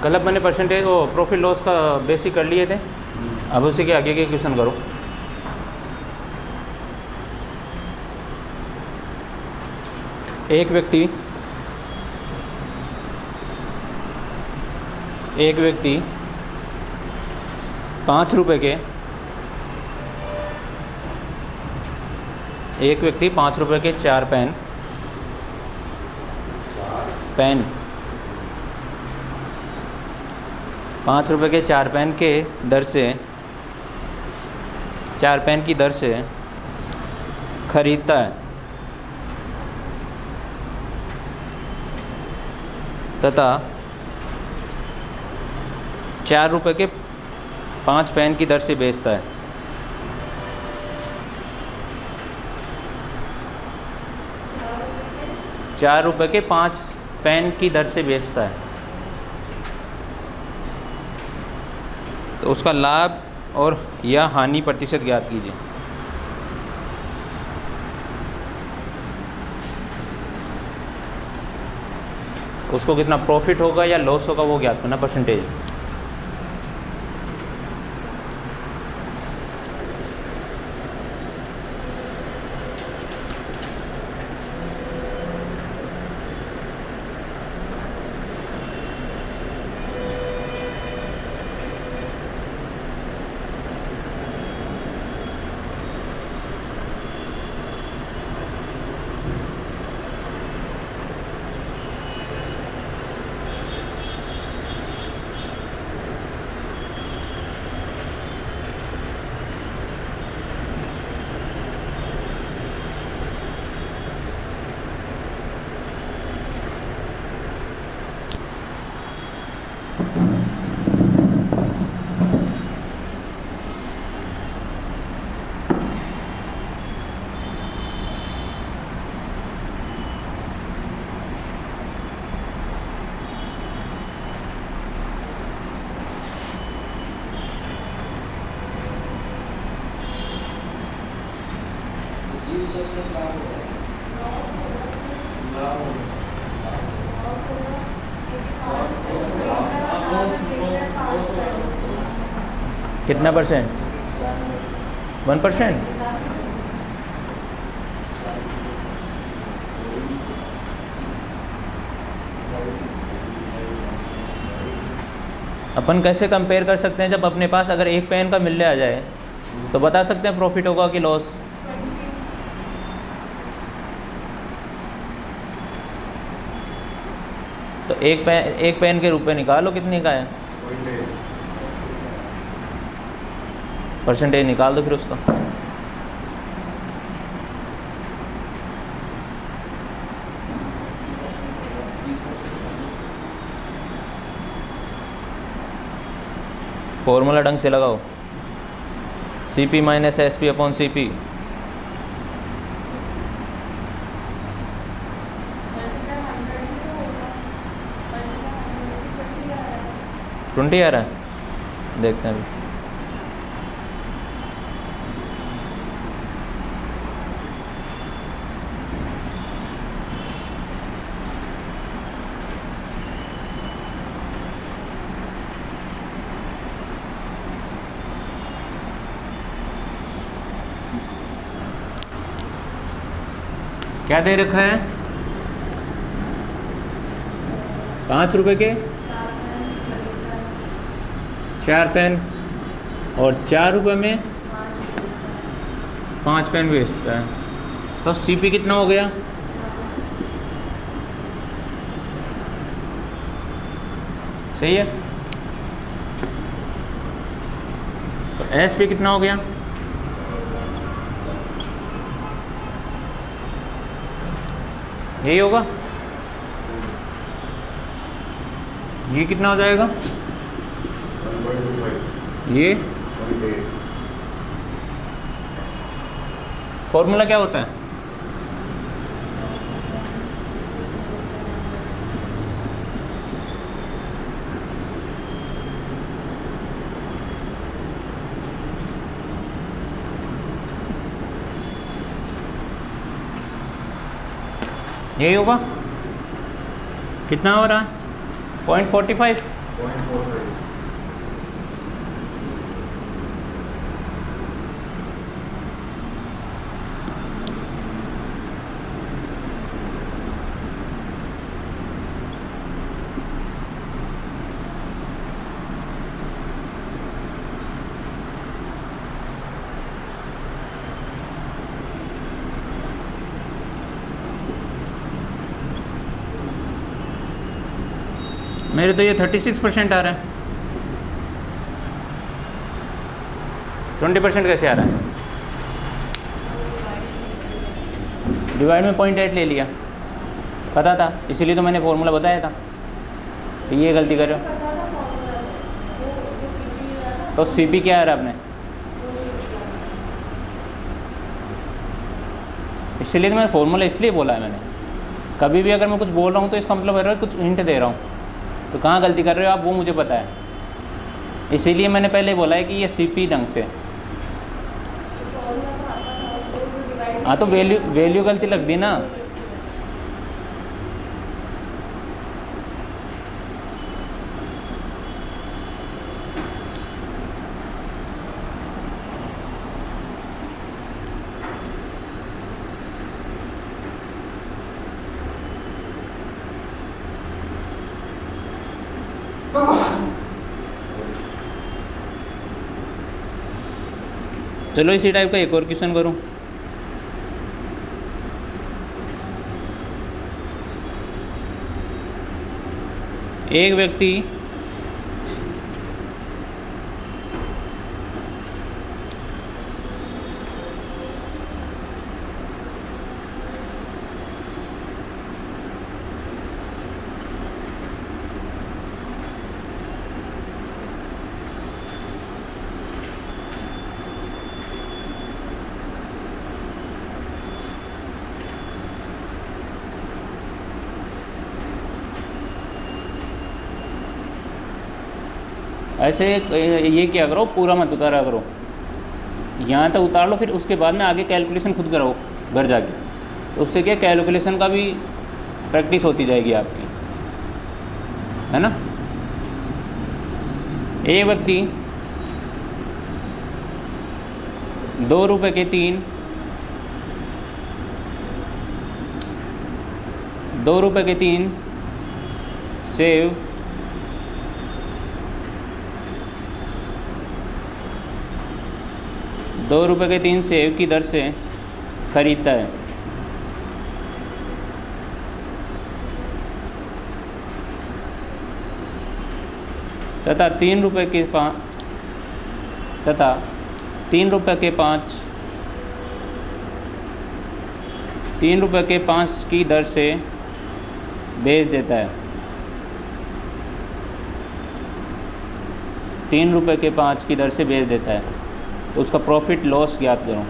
कल अपने परसेंटेज वो प्रॉफिट लॉस का बेसिक कर लिए थे, अब उसी के आगे के क्वेश्चन करो। एक व्यक्ति 5 रुपए के 4 पेन 5 रुपए के 4 पेन के दर से 4 पेन की दर से खरीदता है तथा 4 रुपए के 5 पेन की दर से बेचता है। ₹4 के 5 पेन की दर से बेचता है, तो उसका लाभ और या हानि प्रतिशत ज्ञात कीजिए। उसको कितना प्रॉफिट होगा या लॉस होगा वो ज्ञात करना, परसेंटेज। कितना परसेंट? 1%। अपन कैसे कंपेयर कर सकते हैं? जब अपने पास अगर एक पेन का मिलने आ जाए तो बता सकते हैं प्रॉफिट होगा कि लॉस। तो एक पेन के रुपए निकालो, कितने का है? परसेंटेज निकाल दो फिर उसका। फॉर्मूला ढंग से लगाओ, CP minus SP upon CP। Twenty आ रहा है, देखते हैं अभी। क्या दे रखा है? 5 रुपए के 4 पेन और 4 रुपए में 5 पेन बेचता है, तो CP कितना हो गया? सही है। तो SP कितना हो गया? यही होगा। ये कितना हो जाएगा? ये फॉर्मूला क्या होता है? यही होगा। कितना हो रहा है? 0.45। 0.45। मेरे तो ये 36% आ रहा है। 20% कैसे आ रहा है? डिवाइड में 0.8 ले लिया, पता था, इसीलिए तो मैंने फॉर्मूला बताया था कि ये गलती कर रहे हो। तो सीपी क्या आ रहा है आपने? इसलिए तो मैंने फॉर्मूला इसलिए बोला है मैंने। कभी भी अगर मैं कुछ बोल रहा हूँ तो इसका मतलब है कुछ हिंट दे रहा हूँ, तो कहाँ गलती कर रहे हो आप वो मुझे पता है। इसीलिए मैंने पहले बोला है कि ये सीपी ढंग से। हाँ तो वैल्यू गलती लग दी ना। चलो इसी टाइप का एक और क्वेश्चन करूँ। एक व्यक्ति ऐसे ये क्या करो, पूरा मत उतारा करो, यहाँ तक उतार लो, फिर उसके बाद में आगे कैलकुलेशन खुद करो घर जाके। तो उससे क्या कैलकुलेशन का भी प्रैक्टिस होती जाएगी आपकी, है ना। एक व्यक्ति 2 रुपये के 3 2 रुपये के 3 सेव 2 रुपये के 3 सेव की दर से खरीदता है, तथा 3 रुपये के 5 की दर से बेच देता है। 3 रुपये के 5 की दर से बेच देता है, तो उसका प्रॉफिट लॉस ज्ञात करो।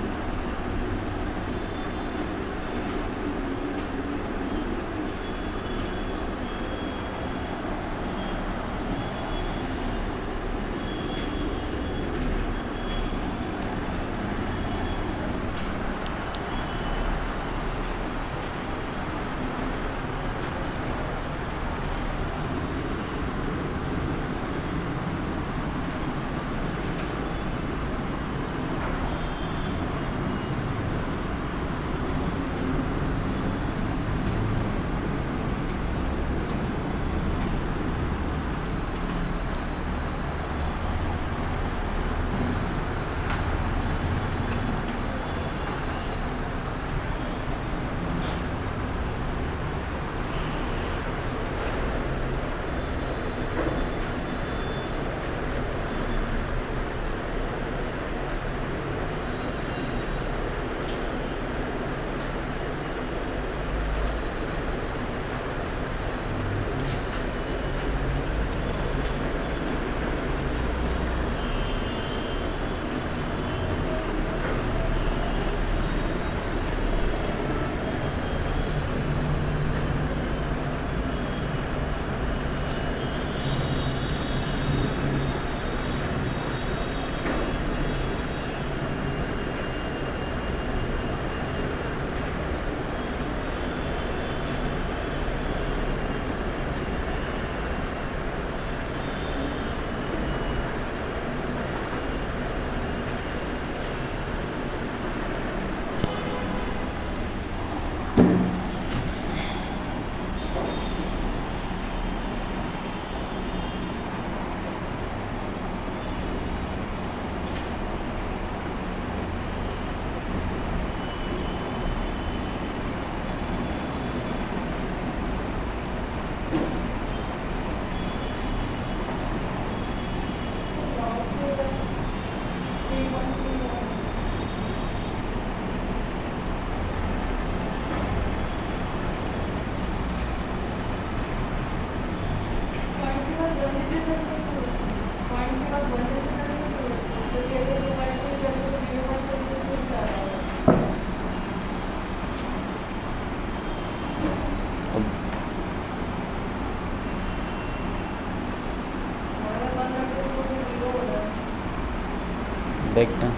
देखते हैं।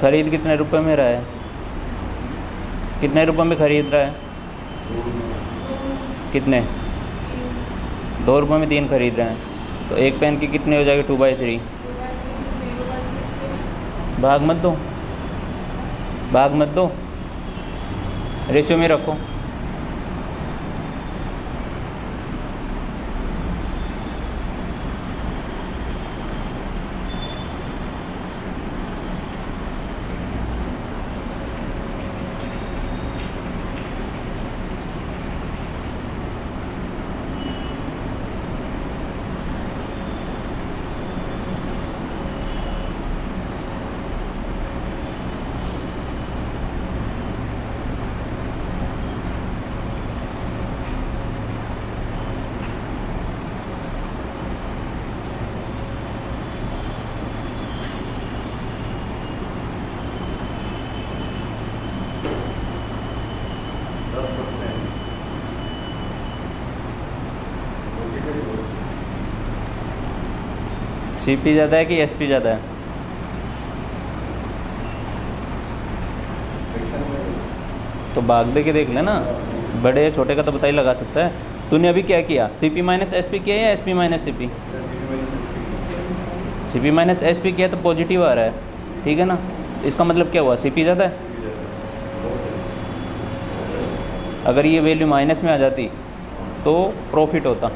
खरीद कितने रुपए में रहा है? कितने रुपए में खरीद रहा है? कितने? 2 रुपये में 3 खरीद रहे हैं। तो एक पेन की कितने हो जाएगी? 2/3। भाग मत दो, भाग मत दो, रेशियो में रखो। सीपी ज़्यादा है कि एसपी ज़्यादा है? तो भाग दे के देख लेना, बड़े या छोटे का तो पता ही लगा सकता है। तूने अभी क्या किया? सीपी माइनस एसपी किया या SP minus CP? CP minus SP किया तो पॉजिटिव आ रहा है, ठीक है ना? इसका मतलब क्या हुआ? सीपी ज़्यादा है। अगर ये वैल्यू माइनस में आ जाती तो प्रॉफिट होता।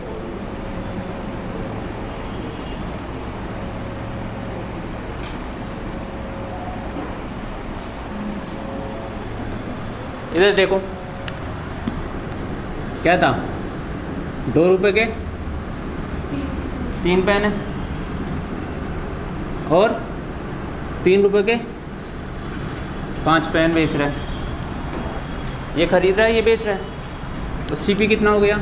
इधर देखो, क्या था? 2 रुपये के 3 पेन है और 3 रुपये के 5 पेन बेच रहा है। ये खरीद रहा है, ये बेच रहा है। तो सीपी कितना हो गया?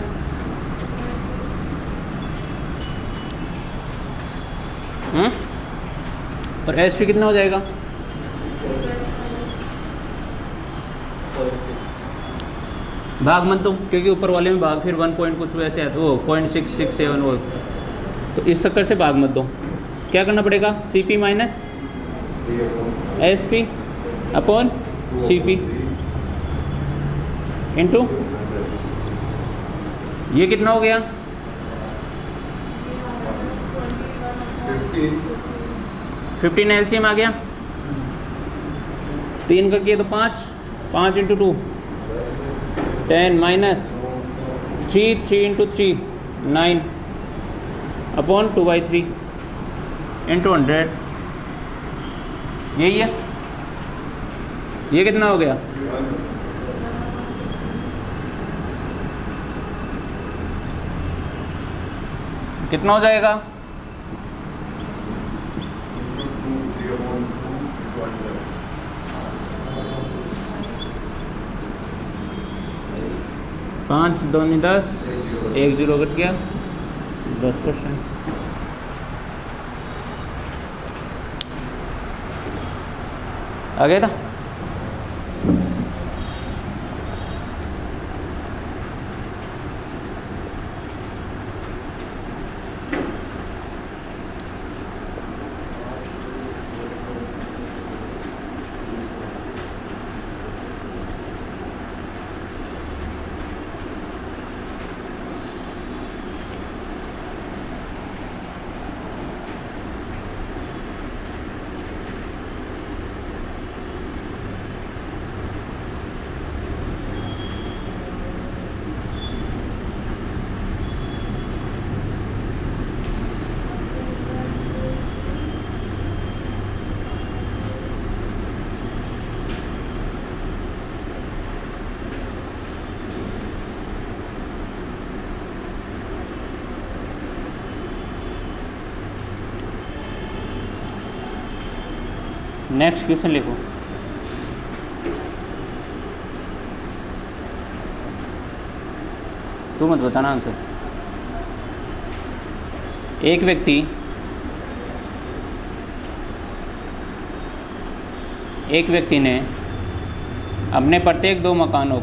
और एसपी कितना हो जाएगा? भाग मत दो, क्योंकि ऊपर वाले में भाग फिर 1 पॉइंट कुछ वैसे है, तो वो 0.667 वो, तो इस चक्कर से भाग मत दो। क्या करना पड़ेगा? CP minus SP upon CP into, ये कितना हो गया? 15 एलसीएम आ गया। 3 का किया तो 5 into 2 10 minus 3 into 3 9 upon 2/3 into 100। यही है। ये कितना हो गया? कितना हो जाएगा? पाँच 2 10, 1 0 कट गया, 10%। आ गया था। नेक्स्ट क्वेश्चन लिखो। तू मत बताना आंसर। एक व्यक्ति ने अपने प्रत्येक दो मकानों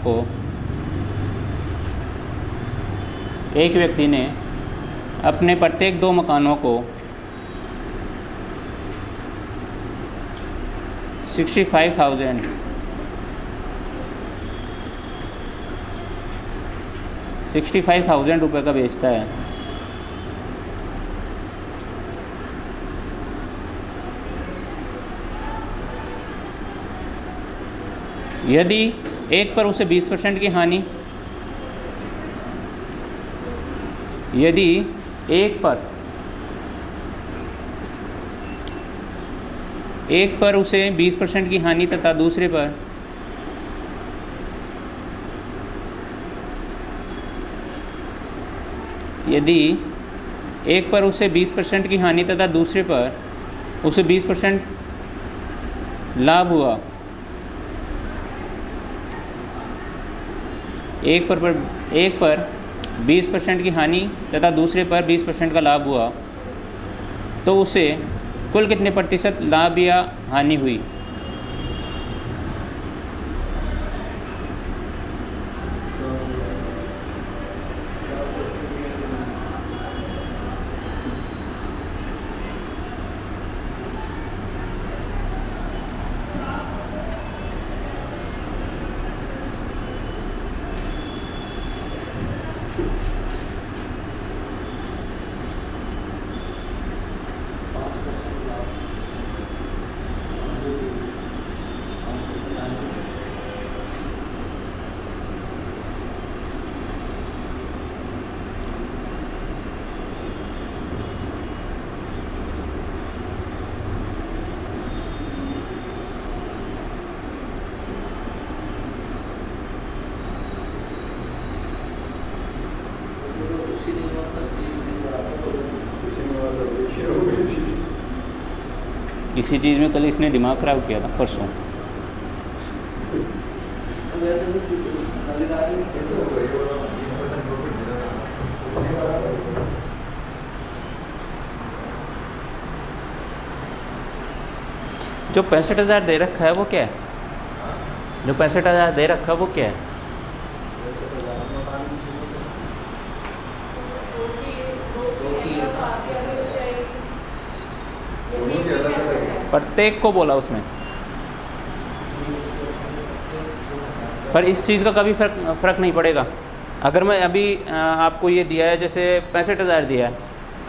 को 65,000 रुपये का बेचता है। यदि एक पर उसे 20% की हानि, यदि एक पर उसे 20% की हानि तथा दूसरे पर यदि एक पर उसे 20% की हानि तथा दूसरे पर उसे 20% लाभ हुआ, एक पर 20% की हानि तथा दूसरे पर 20% का लाभ हुआ, तो उसे कुल कितने प्रतिशत लाभ या हानि हुई? किसी चीज़ में कल इसने दिमाग ख़राब किया था परसों। जो 65,000 दे रखा है वो क्या है? जो 65,000 दे रखा है वो क्या है? प्रत्येक को बोला उसने, पर इस चीज़ का कभी फ़र्क नहीं पड़ेगा। अगर मैं अभी आपको ये दिया है, जैसे 65,000 दिया है,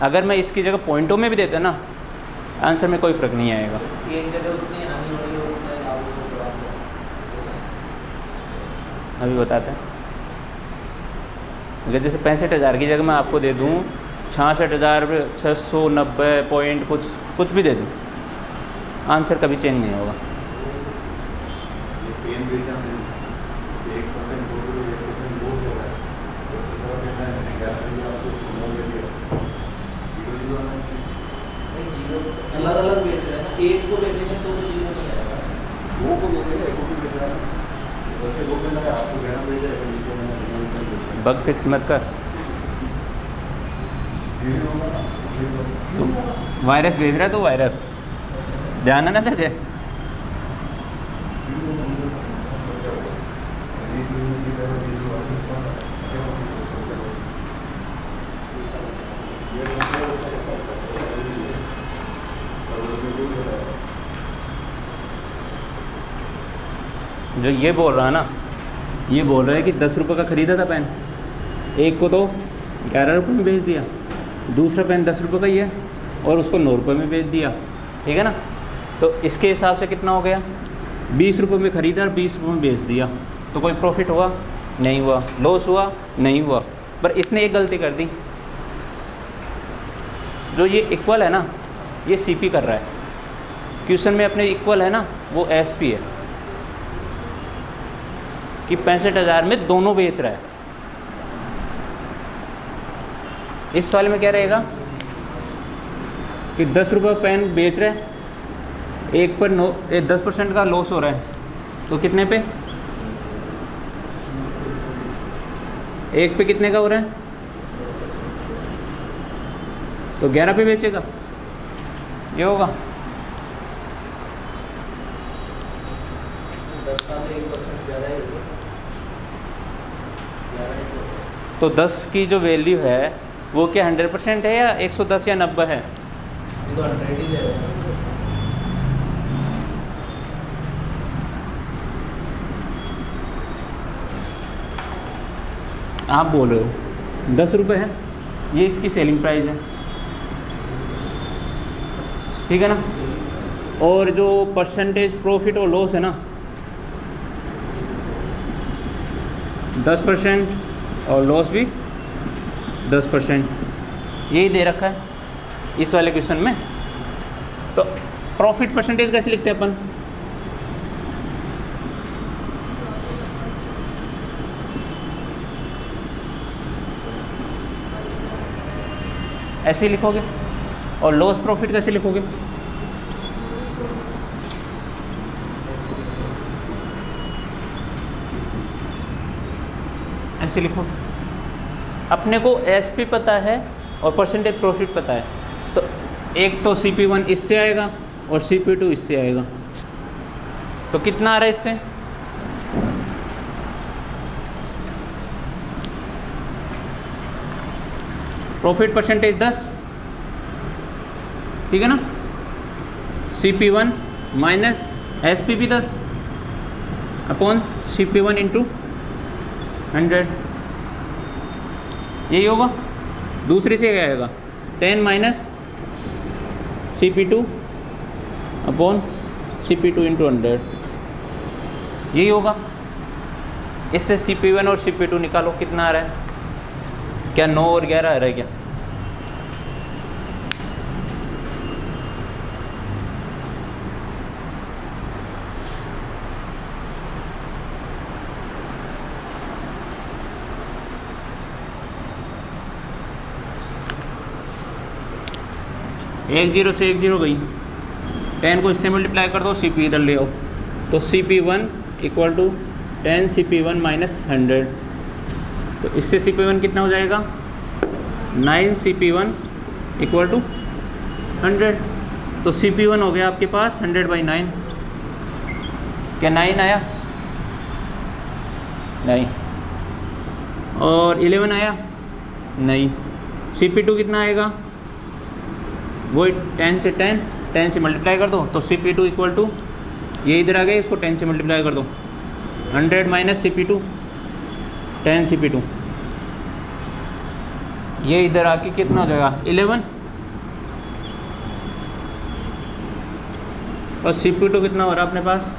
अगर मैं इसकी जगह पॉइंटों में भी देता ना, आंसर में कोई फ़र्क नहीं आएगा। अभी बताते हैं। अगर जैसे 65,000 की जगह मैं आपको दे दूँ 66,690 पॉइंट कुछ भी दे दूँ, आंसर कभी चेंज नहीं होगा। अलग-अलग बेच रहे हैं ना, एक को बेचेंगे तो जीरो नहीं आएगा, दो को बेचेंगे एक को भी बेच रहा है, जैसे दो बेच रहा है आपको ग्राम बेच रहा है, बग फिक्स मत कर। तुम वायरस भेज रहा है तो वायरस ध्यान है ना तुझे? जो ये बोल रहा है ना, ये बोल रहा है कि 10 रुपये का ख़रीदा था पेन, एक को तो 11 रुपये में बेच दिया, दूसरा पेन 10 रुपये का ही है और उसको 9 रुपये में बेच दिया, ठीक है ना? तो इसके हिसाब से कितना हो गया? 20 रुपये में ख़रीदा और 20 रुपये में बेच दिया, तो कोई प्रॉफिट हुआ? नहीं हुआ। लॉस हुआ? नहीं हुआ। पर इसने एक गलती कर दी, जो ये इक्वल है ना, ये सीपी कर रहा है। क्वेश्चन में अपने इक्वल है ना, वो एसपी है कि 65,000 में दोनों बेच रहा है। इस वाले में क्या रहेगा कि 10 रुपये पेन बेच रहा है एक पर 10% का लॉस हो रहा है, तो कितने पे? एक पे कितने का हो रहा है? तो 11 पे बेचेगा, ये होगा। 10 का तो 1% ज़्यादा ही होगा। 11 ही होगा। तो 10 की जो वैल्यू है वो क्या 100% है या 110 या 90 है? ये तो 100 ही ले रहे हैं। आप बोल रहे हो 10 रुपये है, ये इसकी सेलिंग प्राइस है, ठीक है ना। और जो परसेंटेज प्रॉफिट और लॉस है ना 10% और लॉस भी 10%, यही दे रखा है इस वाले क्वेश्चन में। तो प्रॉफिट परसेंटेज कैसे लिखते हैं अपन? ऐसे ही लिखोगे। और लॉस प्रॉफिट कैसे लिखोगे? ऐसे लिखो। अपने को एसपी पता है और परसेंटेज प्रॉफिट पता है, तो एक तो CP1 इससे आएगा और CP2 इससे आएगा, तो कितना आ रहा है इससे? प्रॉफिट परसेंटेज 10, ठीक है ना। CP1 माइनस SP भी 10 अपॉन CP1 इंटू 100, यही होगा। दूसरी से क्या आएगा? 10 minus CP2 upon CP2 into 100, यही होगा। इससे CP1 और CP2 निकालो, कितना आ रहा है? क्या 9 और 11 आ रहा है क्या? एक जीरो से एक जीरो गई, 10 को इससे मल्टीप्लाई कर दो, CP इधर ले आओ, तो CP1 equal to 10 CP1 minus 100, तो इससे CP1 कितना हो जाएगा? 9 CP1 इक्वल टू 100, तो CP1 हो गया आपके पास 100/9। क्या 9 आया? नहीं। और 11 आया? नहीं। CP2 कितना आएगा? वही 10 से 10 से मल्टीप्लाई कर दो, तो CP2 इक्वल टू, ये इधर आ गया, इसको 10 से मल्टीप्लाई कर दो, 100 माइनस CP2 10 CP2, ये इधर आके कितना हो जाएगा? 11। और CP2 कितना हो रहा है अपने पास?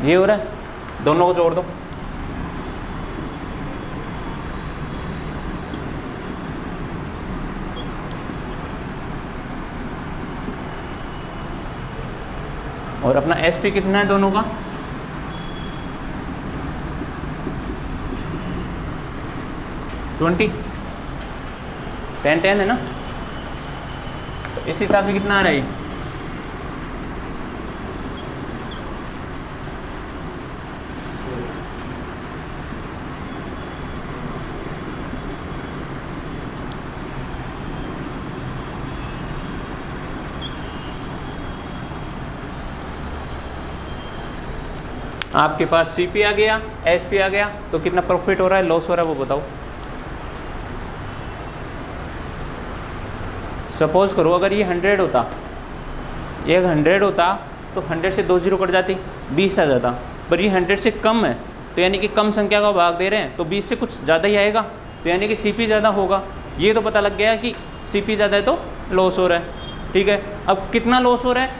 ये हो रहा है, दोनों को जोड़ दो, और अपना SP कितना है दोनों का? 20, 10 है ना, तो इस हिसाब से कितना आ रहा है? आपके पास CP आ गया, SP आ गया, तो कितना प्रॉफिट हो रहा है, लॉस हो रहा है, वो बताओ। सपोज करो अगर ये 100 होता, ये 100 होता तो 100 से 2 जीरो कट जाती, 20 आ जाता, पर ये 100 से कम है, तो यानी कि कम संख्या का भाग दे रहे हैं, तो 20 से कुछ ज़्यादा ही आएगा, तो यानी कि CP ज़्यादा होगा। ये तो पता लग गया कि CP ज़्यादा है तो लॉस हो रहा है, ठीक है। अब कितना लॉस हो रहा है,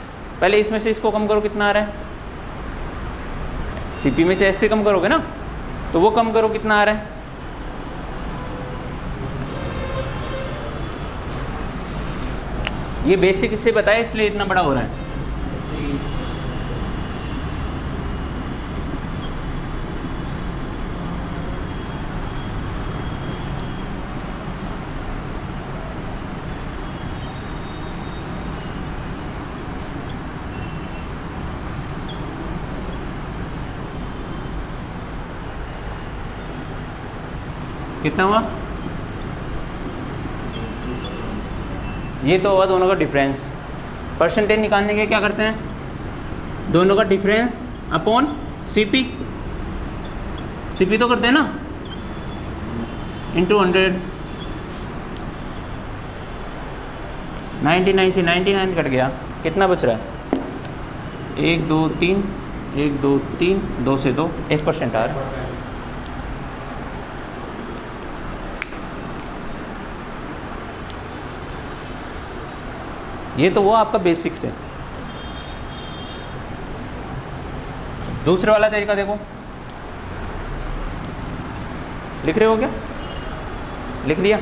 पहले इसमें से इसको कम करो, कितना आ रहा है? CP में से SP कम करोगे ना, तो वो कम करो, कितना आ रहा है? ये बेसिक से बताया इसलिए इतना बड़ा हो रहा है। कितना हुआ? ये तो हुआ दोनों का डिफरेंस। परसेंटेज निकालने के क्या करते हैं? दोनों का डिफरेंस अपॉन सीपी, सीपी तो करते हैं ना, इंटू 100। 99 से 99 कट गया, कितना बच रहा है? 1 2 3, 1 2 3, 2 से 2, 1% आ रहा है। ये तो वो आपका बेसिक्स है। दूसरे वाला तरीका देखो, लिख रहे हो क्या? लिख लिया?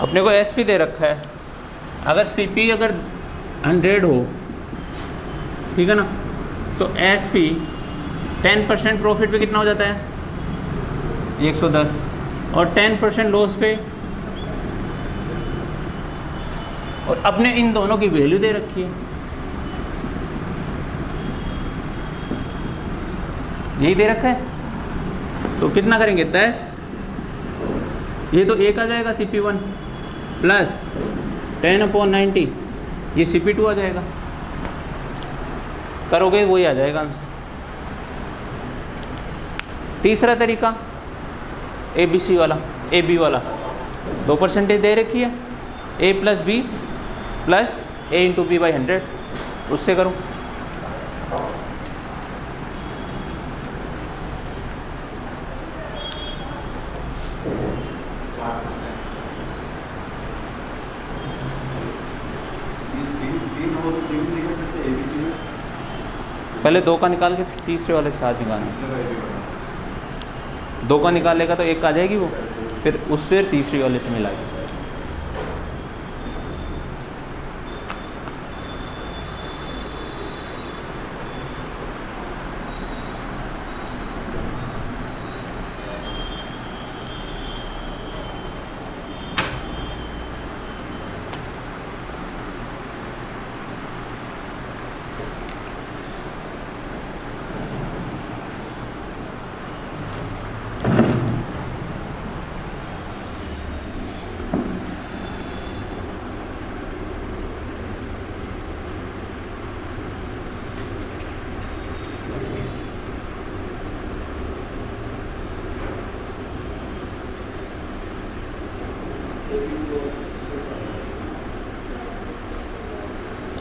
अपने को एसपी दे रखा है, अगर सीपी अगर 100 हो, ठीक है ना, तो एसपी 10% प्रॉफिट पे कितना हो जाता है? 110, और 10% लॉस पे, और अपने इन दोनों की वैल्यू दे रखी है, यही दे रखा है। तो कितना करेंगे? 10, ये तो 1 आ जाएगा CP1 प्लस 10/90, ये CP2 आ जाएगा। करोगे वही आ जाएगा आंसर। तीसरा तरीका ABC वाला, AB वाला, 2% दे रखी है, A plus B plus A into B by 100, उससे करो। पहले 2 का निकाल के फिर तीसरे वाले के साथ निकालना। 2 का निकालेगा तो 1 आ जाएगी वो, फिर उससे तीसरी वाले से मिलाएगा।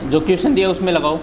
जो क्वेश्चन दिया उसमें लगाओ।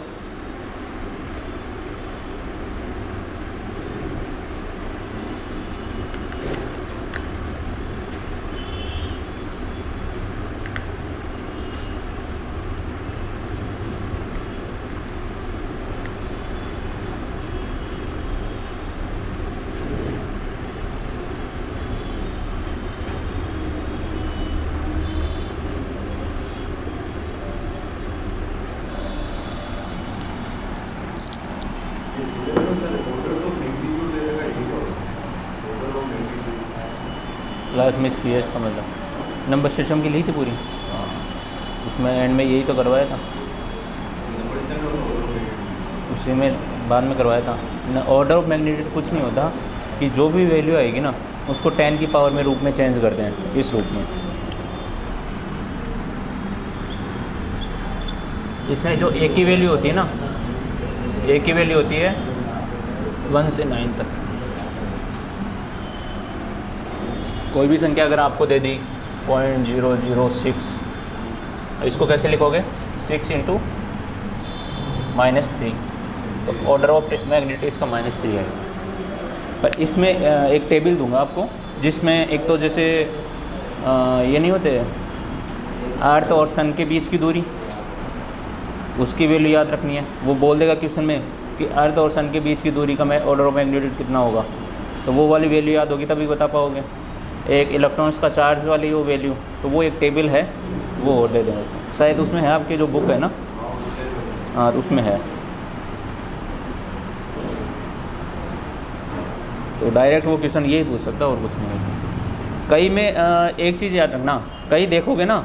क्लास मिस किया, इसका मतलब नंबर सिस्टम की ली थी पूरी, उसमें एंड में यही तो करवाया था, उसी में बाद में करवाया था। ऑर्डर ऑफ मैग्नीट्यूड कुछ नहीं होता कि जो भी वैल्यू आएगी ना उसको 10 की पावर में रूप में चेंज करते हैं, इस रूप में। इसमें जो A की वैल्यू होती है ना, A की वैल्यू होती है 1 से 9 तक। कोई भी संख्या अगर आपको दे दी 0.006, इसको कैसे लिखोगे? 6 इंटू -3, तो ऑर्डर ऑफ मैग्नीट्यूड इसका -3 है। पर इसमें एक टेबल दूंगा आपको, जिसमें एक तो जैसे ये नहीं होते अर्थ और सन के बीच की दूरी, उसकी वैल्यू याद रखनी है। वो बोल देगा क्वेश्चन में कि अर्थ और सन के बीच की दूरी का ऑर्डर ऑफ मैग्नीट्यूड कितना होगा, तो वो वाली वैल्यू याद होगी तभी बता पाओगे। एक इलेक्ट्रॉन्स का चार्ज वाली वो वैल्यू, तो वो एक टेबल है, वो और दे देंगे। शायद उसमें है, आपकी जो बुक है ना, हाँ तो उसमें है। तो डायरेक्ट वो क्वेश्चन यही पूछ सकता है और कुछ नहीं होता। कई में एक चीज़ याद रखना, कई देखोगे ना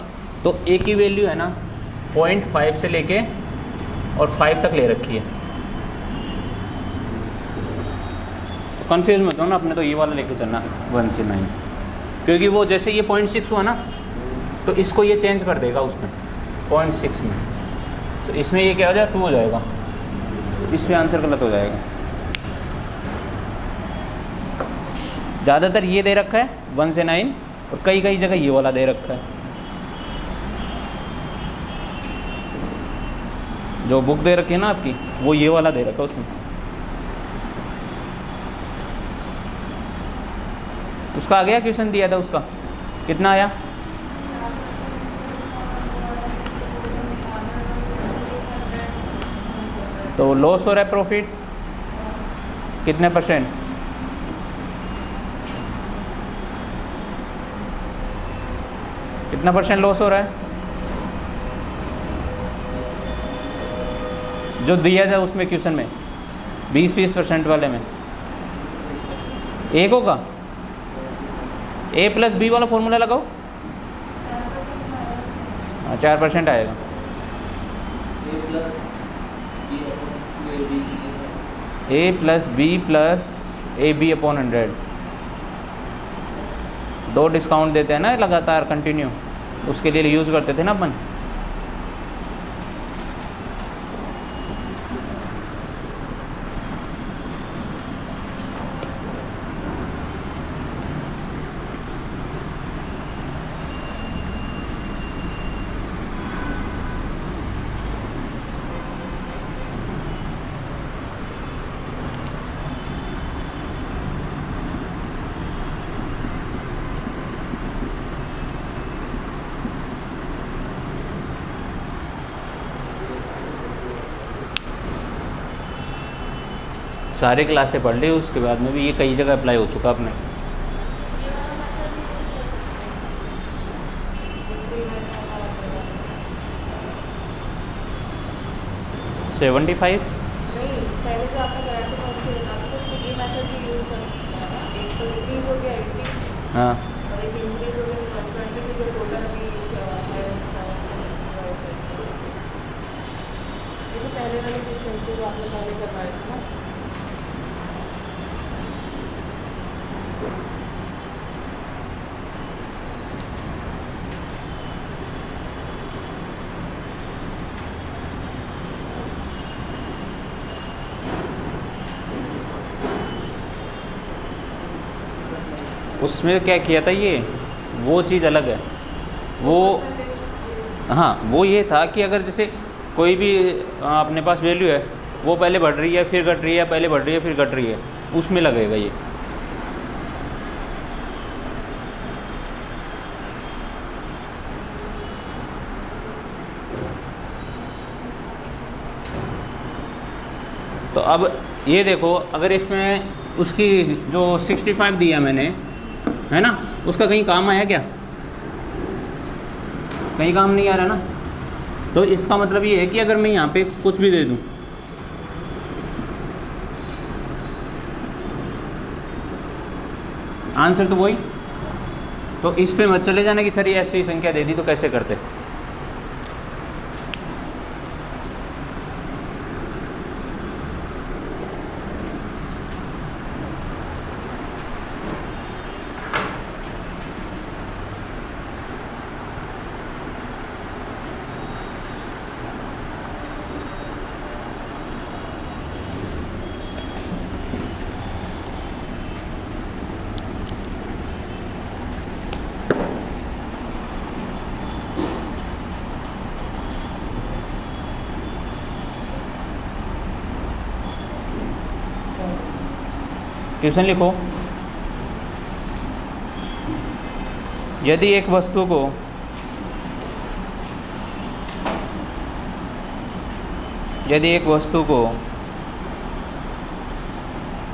तो एक ही वैल्यू है ना 0.5 से लेके और 5 तक ले रखी है। तो कन्फ्यूज मत हो ना, अपने तो ये वाला लेके चलना 1 से 9, क्योंकि वो जैसे ये 0.6 हुआ ना तो इसको ये चेंज कर देगा उसमें 0.6 में, तो इसमें ये क्या हो जाएगा 2 हो जाएगा, इसमें आंसर गलत हो जाएगा। ज़्यादातर ये दे रखा है 1 से 9 और कई कई जगह ये वाला दे रखा है। जो बुक दे रखी है ना आपकी वो ये वाला दे रखा है उसमें। उसका आ गया क्वेश्चन दिया था उसका कितना आया? तो लॉस हो रहा है प्रॉफिट कितने %? कितना % लॉस हो रहा है? जो दिया था उसमें क्वेश्चन में 20-20% वाले में एक होगा। A + B वाला फॉर्मूला लगाओ, हाँ 4% आएगा। A + B + AB/100 2 डिस्काउंट देते हैं ना लगातार कंटिन्यू, उसके लिए यूज़ करते थे ना अपन। सारे क्लासें पढ़ ली, उसके बाद में भी ये कई जगह अप्लाई हो चुका अपने। $75 पहले जो आपने कराया था उसके मुताबिक उसमें ये मेथड भी यूज़ कर सकते हैं ना, एक तो इंक्रीज हो गया 80 हाँ और एक इंक्रीज हो गया 120 की जो टोटल अभी है उसका। ये तो पहले वाले क्वेश्चन से जो आपने पहले करवाए थे ना। उसमें क्या किया था ये, वो चीज़ अलग है वो। हाँ वो ये था कि अगर जैसे कोई भी अपने पास वैल्यू है वो पहले बढ़ रही है फिर घट रही है, पहले बढ़ रही है फिर घट रही है, उसमें लगेगा ये। तो अब ये देखो, अगर इसमें उसकी जो 65 दिया मैंने है ना, उसका कहीं काम आया क्या? कहीं काम नहीं आ रहा ना। तो इसका मतलब ये है कि अगर मैं यहाँ पे कुछ भी दे दूँ, आंसर तो वही। तो इस पे मत चले जाना कि सर ये ऐसी संख्या दे दी तो कैसे करते। क्वेश्चन लिखो, यदि एक वस्तु को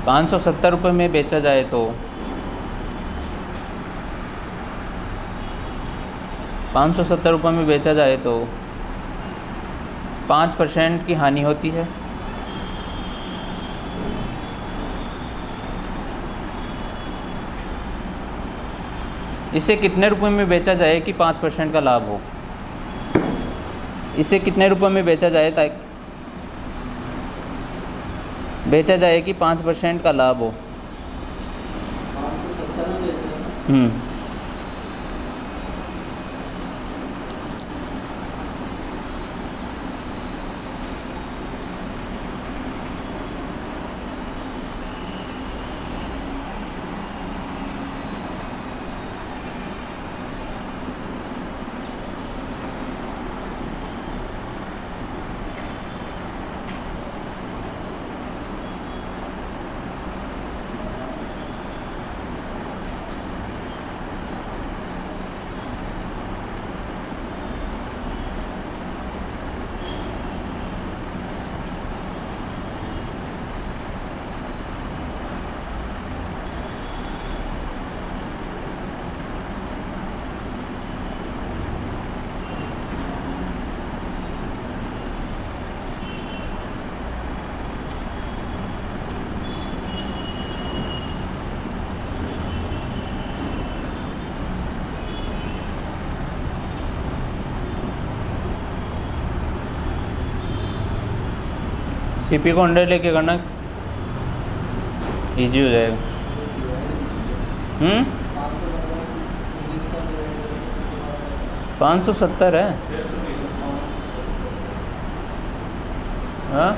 ₹570 में बेचा जाए तो 570 में बेचा जाए तो 5% की हानि होती है। इसे कितने रुपए में बेचा जाए कि 5% का लाभ हो? इसे कितने रुपए में बेचा जाए कि 5% का लाभ हो? 570 में बेचेगा। सीपी को अंडर लेके करना इजी हो जाएगा। 570 है। हाँ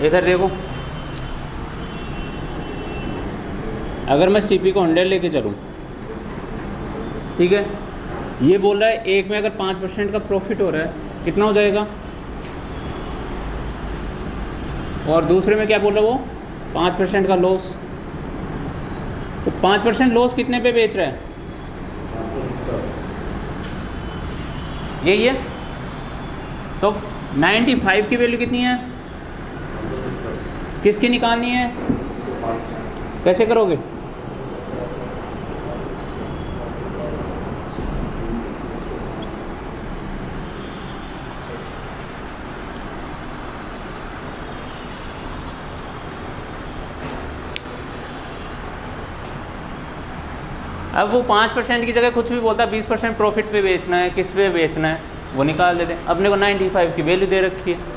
इधर देखो, अगर मैं सीपी को 100 लेके चलूँ, ठीक है, ये बोल रहा है एक में अगर 5% का प्रॉफिट हो रहा है कितना हो जाएगा, और दूसरे में क्या बोल रहा है वो 5% का लॉस। तो 5% लॉस कितने पे बेच रहा है, यही है। तो 95 की वैल्यू कितनी है, किसकी निकालनी है, कैसे करोगे? अब वो 5% की जगह कुछ भी बोलता है, 20% प्रॉफिट पे बेचना है, किस पे बेचना है वो निकाल देते हैं। अपने को 95 की वैल्यू दे रखी है।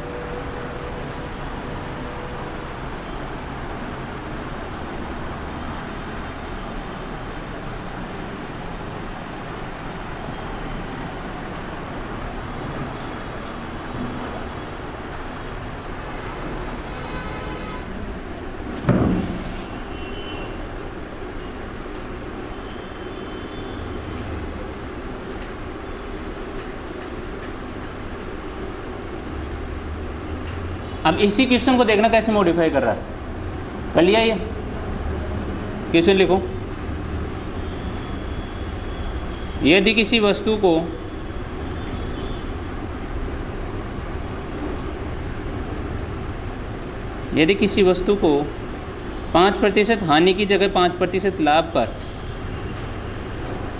अब इसी क्वेश्चन को देखना कैसे मॉडिफाई कर रहा है। कर लिया ये क्वेश्चन, लिखो। यदि किसी वस्तु को यदि किसी वस्तु को 5% हानि की जगह 5% लाभ पर,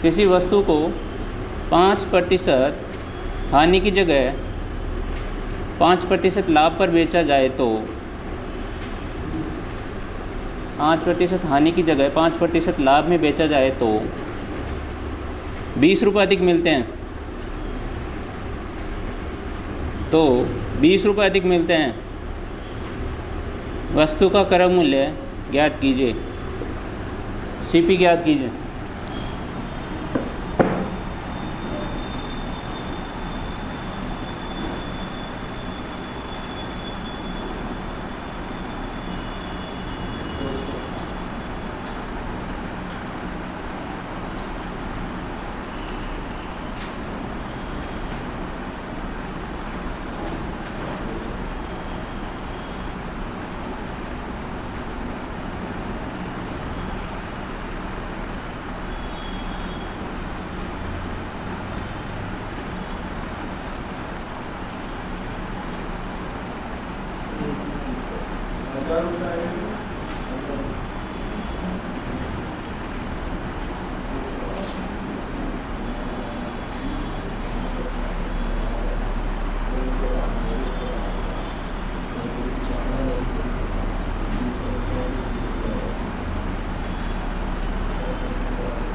किसी वस्तु को 5% हानि की जगह 5% लाभ पर बेचा जाए तो 5% हानि की जगह 5% लाभ में बेचा जाए तो 20 रुपये अधिक मिलते हैं। तो 20 रुपये अधिक मिलते हैं। वस्तु का क्रय मूल्य ज्ञात कीजिए, सीपी ज्ञात कीजिए।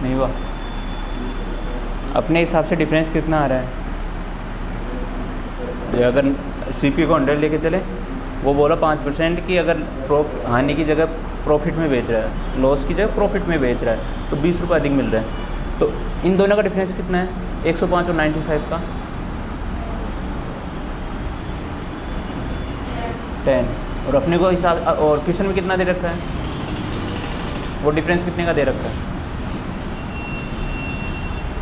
नहीं हुआ। अपने हिसाब से डिफरेंस कितना आ रहा है? ये अगर सीपी को 100 लेके चले, वो बोला 5% की अगर हानि की जगह प्रॉफिट में बेच रहा है, लॉस की जगह प्रॉफिट में बेच रहा है, तो 20 रुपये अधिक मिल रहा है। तो इन दोनों का डिफरेंस कितना है? 105 और 95 का 10। और अपने को हिसाब, और क्वेश्चन में कितना दे रखा है? वो डिफरेंस कितने का दे रखा है?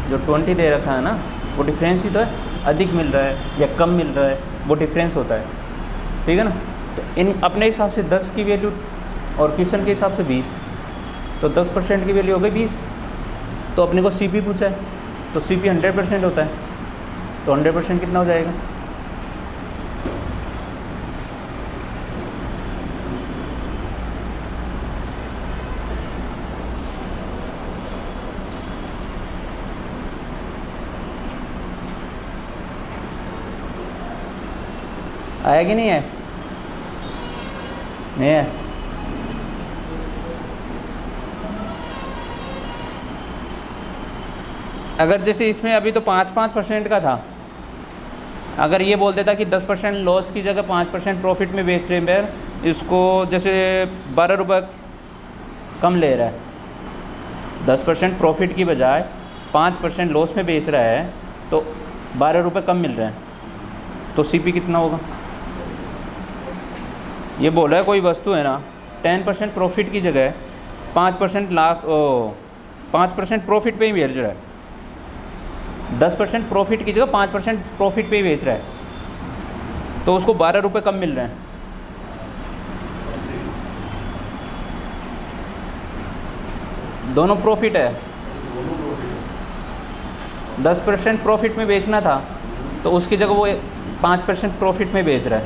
जो 20 दे रखा है ना, वो डिफरेंस ही तो है। अधिक मिल रहा है या कम मिल रहा है, वो डिफरेंस होता है, ठीक है ना। तो इन अपने हिसाब से 10 की वैल्यू और क्वेश्चन के हिसाब से 20, तो 10% की वैल्यू हो गई 20। तो अपने को सीपी पूछा है, तो सीपी 100% होता है, तो 100% कितना हो जाएगा? आया कि नहीं है? नहीं है। अगर जैसे इसमें अभी तो 5% का था, अगर ये बोल देता कि 10% लॉस की जगह 5% प्रॉफिट में बेच रहे हैं, इसको जैसे 12 रुपये कम ले रहा है, 10% प्रॉफिट की बजाय 5% लॉस में बेच रहा है, तो 12 रुपये कम मिल रहा है, तो सीपी कितना होगा? ये बोल रहा है कोई वस्तु है ना, 10% प्रॉफिट की जगह 5% प्रॉफिट पे ही बेच रहा है, 10% प्रॉफिट की जगह 5% प्रॉफिट पे ही बेच रहा है, तो उसको 12 रुपये कम मिल रहे हैं। दोनों प्रॉफिट है। 10% प्रॉफिट में बेचना था, तो उसकी जगह वो 5% प्रॉफिट में बेच रहा है,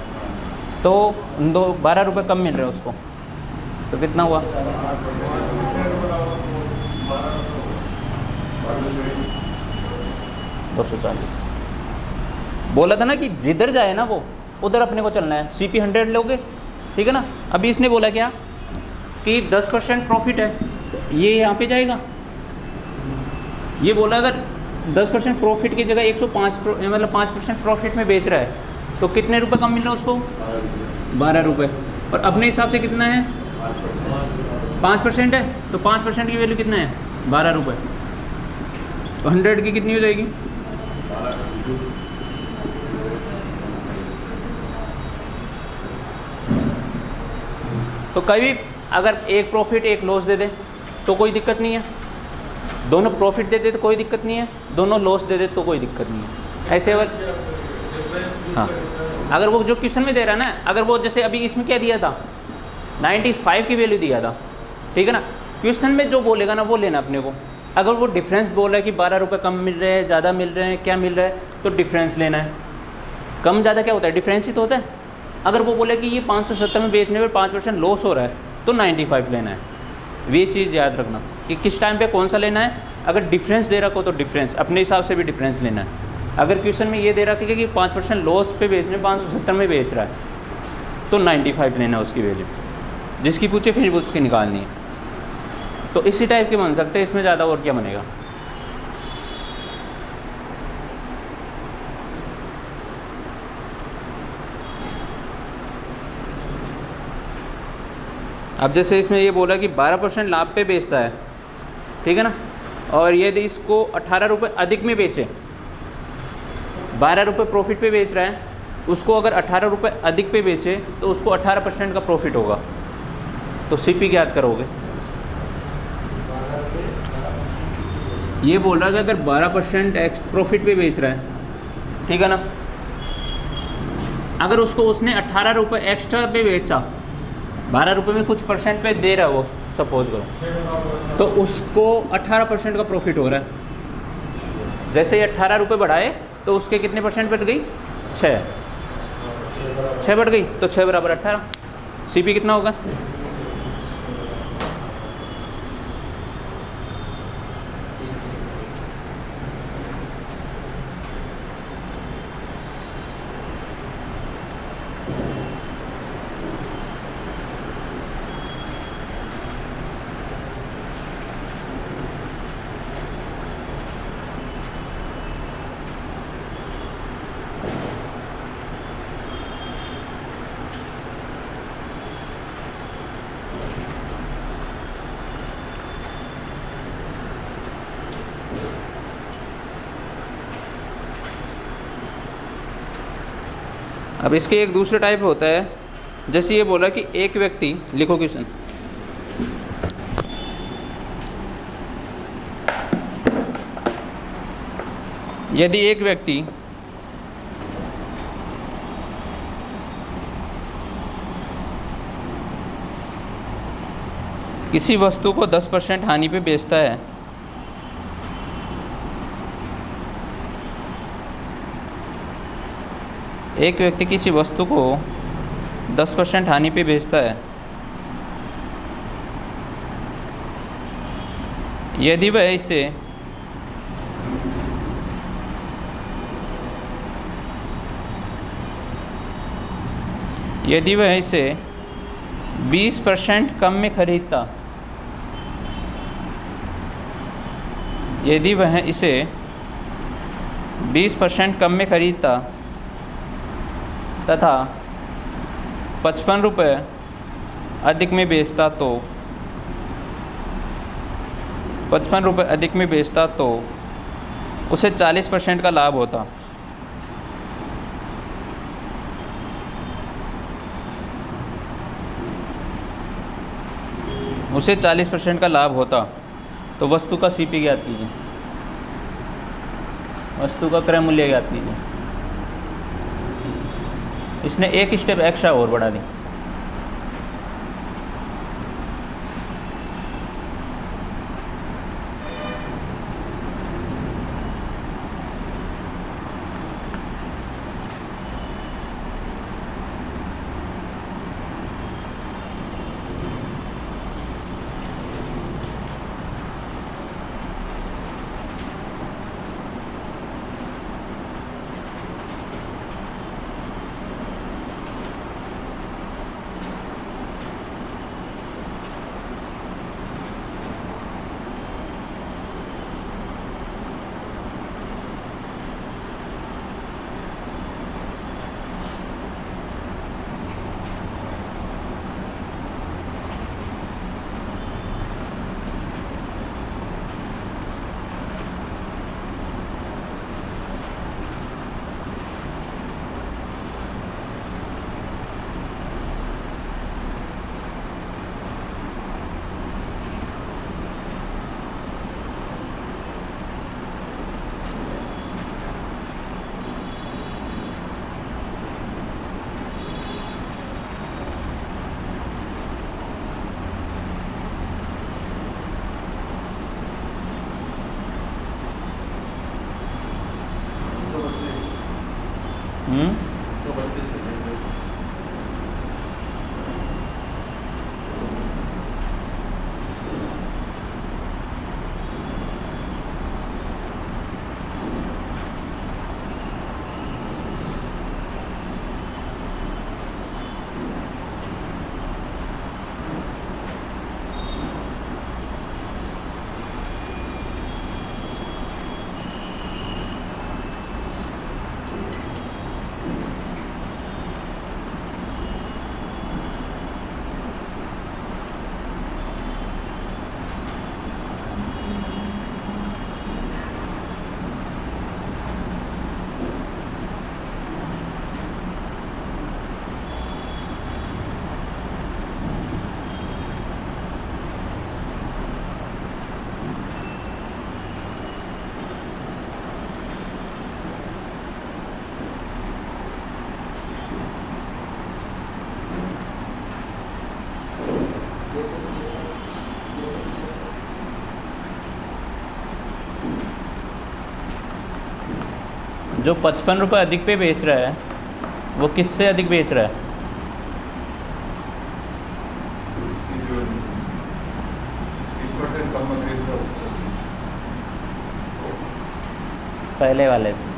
तो 12 रुपये कम मिल रहे हैं उसको, तो कितना हुआ? 240। बोला था ना कि जिधर जाए ना वो उधर अपने को चलना है। सीपी 100 लोगे, ठीक है ना। अभी इसने बोला क्या कि 10% प्रॉफिट है, ये यहाँ पे जाएगा। ये बोला अगर 10% प्रॉफिट की जगह 105 मतलब 5% प्रॉफिट में बेच रहा है, तो कितने रुपए कम मिल रहा है उसको? 12 रुपये। और अपने हिसाब से कितना है? 5% है, तो 5% की वैल्यू कितना है? 12 रुपये। तो 100 की कितनी हो जाएगी? तो कभी अगर एक प्रॉफिट एक लॉस दे दे तो कोई दिक्कत नहीं है, दोनों प्रॉफिट दे दे तो कोई दिक्कत नहीं है, दोनों लॉस दे दे तो कोई दिक्कत नहीं है। ऐसे अगर हाँ अगर वो जो क्वेश्चन में दे रहा है ना, अगर वो जैसे अभी इसमें क्या दिया था 95 की वैल्यू दिया था, ठीक है ना, क्वेश्चन में जो बोलेगा ना वो लेना अपने को। अगर वो डिफरेंस बोल रहा है कि 12 रुपये कम मिल रहे हैं, ज़्यादा मिल रहे हैं, क्या मिल रहा है, तो डिफरेंस लेना है। कम ज़्यादा क्या होता है, डिफरेंस ही तो होता है। अगर वो बोले कि ये 570 में बेचने में 5% लॉस हो रहा है तो 95 लेना है। ये चीज़ याद रखना कि किस टाइम पे कौन सा लेना है। अगर डिफरेंस दे रखो तो डिफरेंस, अपने हिसाब से भी डिफरेंस लेना है। अगर क्वेश्चन में ये दे रखा है कि 5% लॉस पे बेचने 570 में बेच रहा है तो 95 लेना है उसकी वैल्यू, जिसकी पूछे फिर वो उसकी निकालनी है। तो इसी टाइप के बन सकते हैं, इसमें ज़्यादा और क्या बनेगा। अब जैसे इसमें ये बोला कि 12% लाभ पे बेचता है, ठीक है ना, और यदि इसको 18 रुपये अधिक में बेचे, 12 रुपये प्रॉफिट पे बेच रहा है, उसको अगर 18 रुपये अधिक पे बेचे तो उसको 18% का प्रॉफिट होगा। तो सीपी ज्ञात करोगे। ये बोल रहा है कि अगर 12% प्रॉफिट पे बेच रहा है, ठीक है ना, अगर उसको उसने 18 रुपये एक्स्ट्रा पे बेचा, 12 रुपये में कुछ परसेंट पे दे रहा है वो, सपोज करो, तो उसको 18% का प्रॉफिट हो रहा है। जैसे ये 18 रुपये बढ़ाए तो उसके कितने परसेंट बढ़ गई, 6 बढ़ गई, तो 6 बराबर 18। सीपी कितना होगा, अब इसके एक दूसरा टाइप होता है। जैसे ये बोला कि एक व्यक्ति, लिखो क्वेश्चन, यदि एक व्यक्ति किसी वस्तु को 10% हानि पे बेचता है, एक व्यक्ति किसी वस्तु को 10% हानि पे बेचता है, यदि वह इसे यदि वह इसे 20% कम में खरीदता, यदि वह इसे 20% कम में खरीदता तथा 55 रुपये अधिक में बेचता तो 55 रुपये अधिक में बेचता तो उसे 40% का लाभ होता। उसे 40% का लाभ होता। तो वस्तु का सीपी ज्ञात कीजिए, वस्तु का क्रय मूल्य ज्ञात कीजिए। इसने एक स्टेप एक्स्ट्रा और बढ़ा दी। जो 55 रुपये अधिक पे बेच रहा है वो किससे अधिक बेच रहा है? उसकी जो 20% कम में खरीद रहा है उससे पहले वाले से।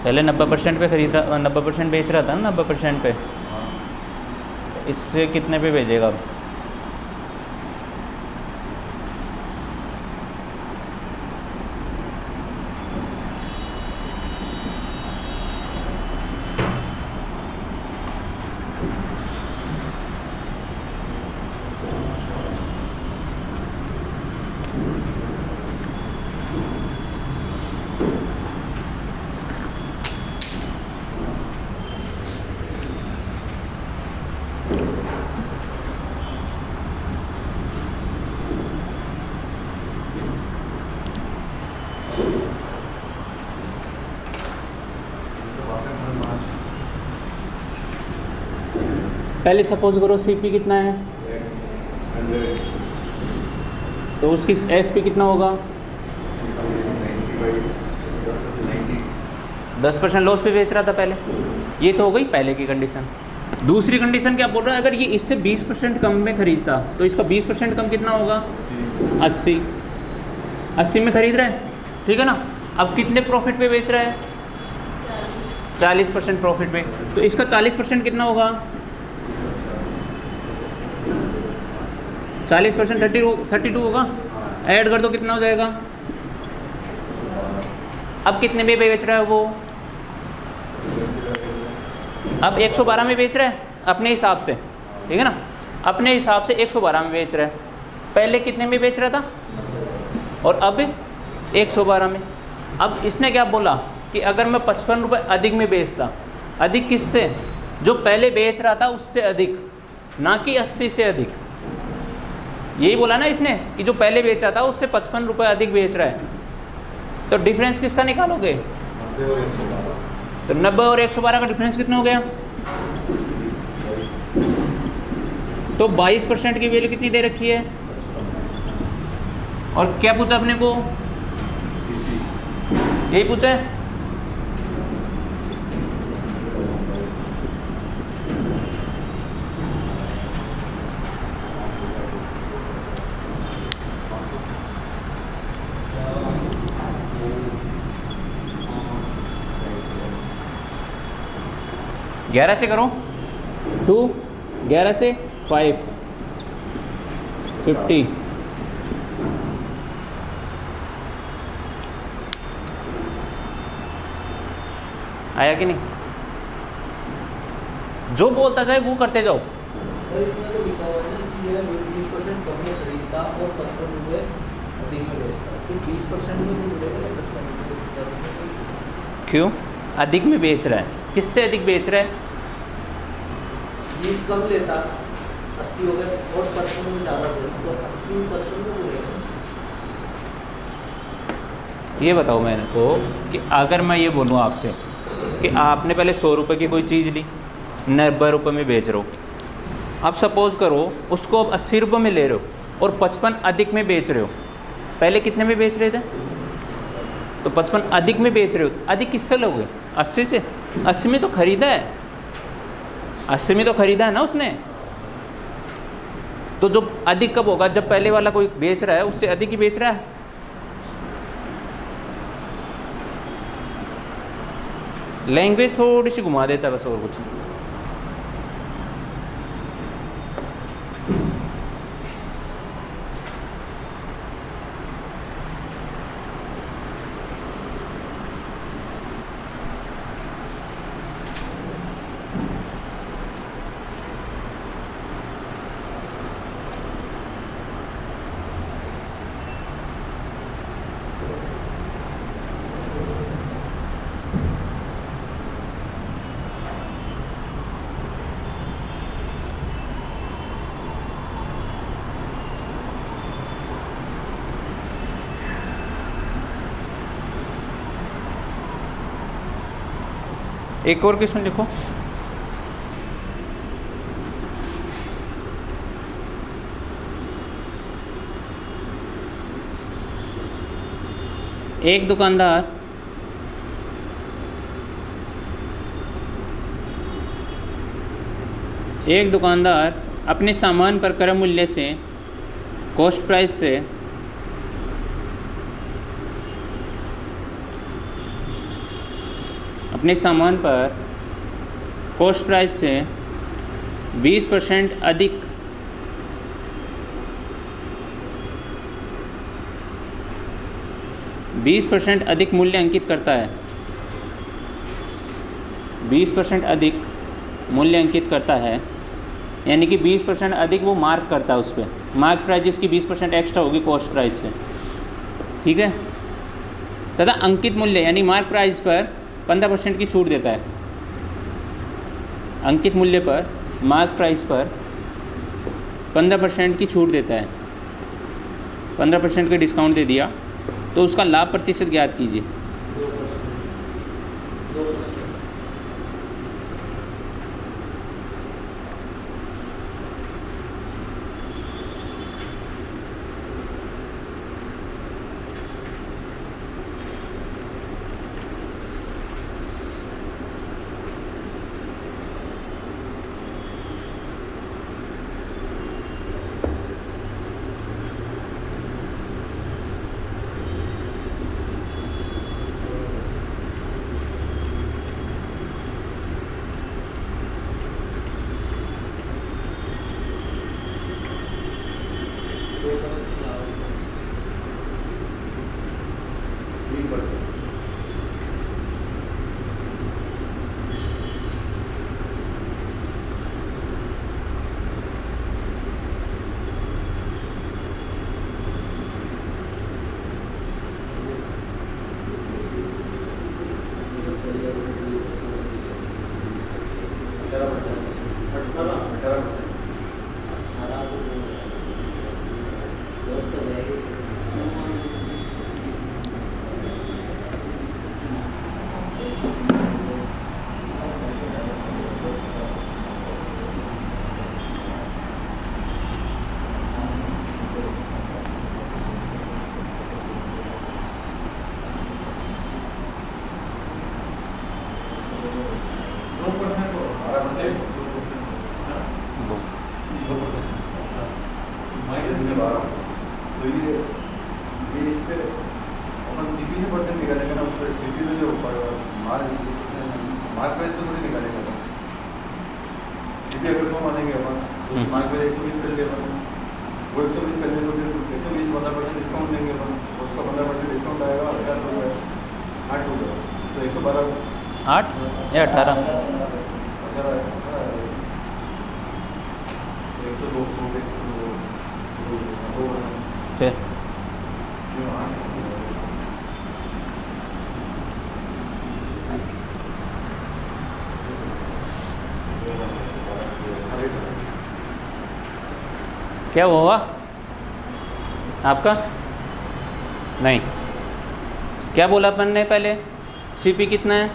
पहले 90% पे खरीद रहा, 90% बेच रहा था ना, 90% पे। इससे कितने पे भेजेगा अब? पहले सपोज करो सीपी कितना है, तो उसकी एसपी कितना होगा? 10% लॉस पे बेच रहा था पहले। ये तो हो गई पहले की कंडीशन। दूसरी कंडीशन क्या बोल रहा है, अगर ये इससे 20% कम में खरीदता तो इसका 20% कम कितना होगा? 80 में खरीद रहा है, ठीक है ना। अब कितने प्रॉफिट पे बेच रहा है? 40% प्रॉफिट पे। तो इसका 40% कितना होगा? 40% 32 होगा। ऐड कर दो कितना हो जाएगा? अब कितने में बेच रहा है वो? अब 112 में बेच रहा है अपने हिसाब से, ठीक है ना। अपने हिसाब से 112 में बेच रहा है। पहले कितने में बेच रहा था और अब 112 में। अब इसने क्या बोला कि अगर मैं 55 रुपये अधिक में बेचता, अधिक किससे? जो पहले बेच रहा था उससे अधिक, ना कि 80 से अधिक। यही बोला ना इसने कि जो पहले बेचा था उससे 55 रुपये अधिक बेच रहा है। तो डिफरेंस किसका निकालोगे? तो 90 और 112 का डिफरेंस कितना हो गया? तो 22% की वैल्यू कितनी दे रखी है? और क्या पूछा अपने को? यही पूछा है। ग्यारह से करो 2, 11 से 5, 50। आया कि नहीं? जो बोलता जाए वो करते जाओ। सर इसमें तो लिखा हुआ है ना कि यह 20% कम में खरीदता और 55 रुपये अधिक में बेचता। तो 20% में तो जुड़ेगा या 55 में? क्यों अधिक में बेच रहा है? किससे अधिक बेच रहा है? 20 कम लेता, 80 हो गए और 55 में ज़्यादा बेचता, तो 80 55 में जुड़ेगा। ये बताओ मेरे को कि अगर मैं ये बोलूँ आपसे कि आपने पहले 100 रुपये की कोई चीज़ ली, 90 रुपये में बेच रहे हो। आप सपोज करो उसको अब 80 रुपये में ले रहे हो और 55 अधिक में बेच रहे हो। पहले कितने में बेच रहे थे? तो 55 अधिक में बेच रहे हो। अधिक किससे लोगे? 80 से। 80 में तो खरीदा है, 80 में तो खरीदा है ना उसने। तो जो अधिक कब होगा? जब पहले वाला कोई बेच रहा है उससे अधिक ही बेच रहा है। लैंग्वेज थोड़ी सी घुमा देता है बस, और कुछ नहीं। एक और क्वेश्चन लिखो। एक दुकानदार अपने सामान पर क्रय मूल्य से कॉस्ट प्राइस से अपने सामान पर कॉस्ट प्राइस से 20% अधिक मूल्य अंकित करता है। 20% अधिक मूल्य अंकित करता है, यानी कि 20% अधिक वो मार्क करता है उस पर, मार्क प्राइस जिसकी 20% एक्स्ट्रा होगी कॉस्ट प्राइस से, ठीक है। तथा अंकित मूल्य यानी मार्क प्राइस पर 15% की छूट देता है। अंकित मूल्य पर मार्क प्राइस पर 15% की छूट देता है, 15% का डिस्काउंट दे दिया, तो उसका लाभ प्रतिशत ज्ञात कीजिए। 2%। तो ये इस पे अपन सीपी से परसेंट निकालेंगे ना, उस पर सीपी में जो मार्क प्राइस तो थोड़ी निकालेंगे अपन। सीपी अगर 100 मानेंगे अपन तो मार्क प्राइस 120 कर लिए अपन, वो 120 कर लिए तो फिर 120 15% डिस्काउंट देंगे अपन, उसका 15% डिस्काउंट आएगा 18 हो गया, 8 हो गया, तो 112 8 या 18 102 फिर क्या होगा आपका? नहीं, क्या बोला अपन ने पहले? सीपी कितना है?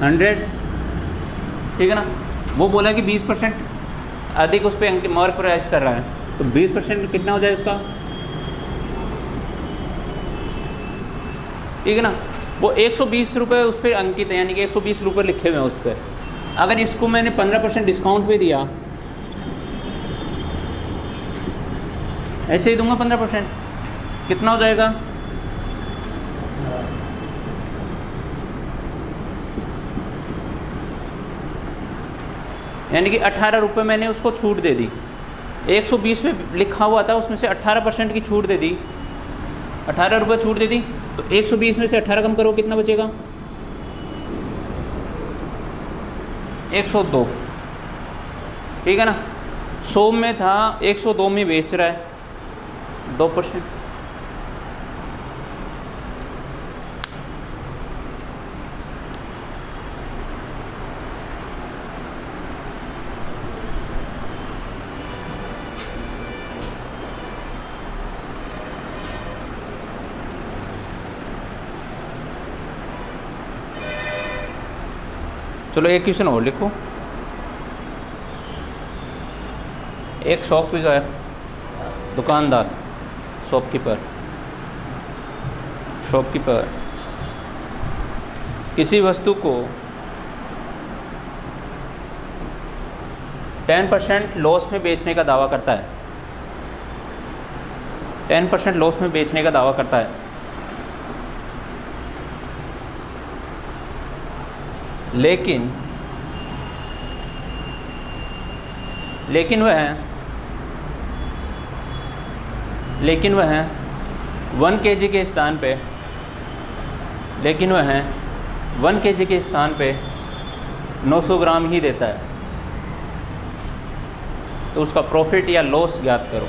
100, ठीक है ना। वो बोला कि 20% अधिक उस पर मार्क प्राइस कर रहा है, तो 20% कितना हो जाए उसका, ठीक है ना। वो 120 रुपये उस पर अंकित है, यानी कि 120 रुपये लिखे हुए हैं उस पर। अगर इसको मैंने 15% डिस्काउंट पे दिया, ऐसे ही दूंगा 15%, कितना हो जाएगा? यानी कि 18 रुपये मैंने उसको छूट दे दी। 120 में लिखा हुआ था, उसमें से 18% की छूट दे दी, 18 रुपये छूट दे दी, तो 120 में से 18 कम करो, कितना बचेगा? 102, ठीक है ना। 100 में था, 102 में बेच रहा है, 2%। चलो एक क्वेश्चन और लिखो। एक शॉपकीपर, दुकानदार, शॉपकीपर शॉपकीपर किसी वस्तु को 10% लॉस में बेचने का दावा करता है, 10% लॉस में बेचने का दावा करता है, लेकिन वह 1 kg के स्थान पे 900 ग्राम ही देता है, तो उसका प्रॉफिट या लॉस ज्ञात करो।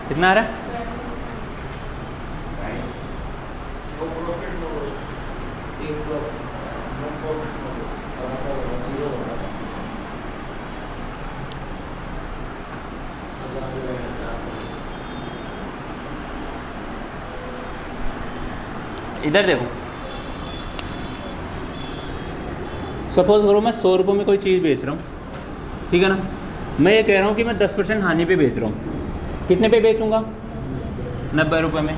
कितना आ रहा है? इधर देखो, सपोज करो मैं 100 रुपये में कोई चीज़ बेच रहा हूँ, ठीक है ना। मैं ये कह रहा हूँ कि मैं 10% हानि पे बेच रहा हूँ। कितने पे बेचूंगा? 90 रुपये में।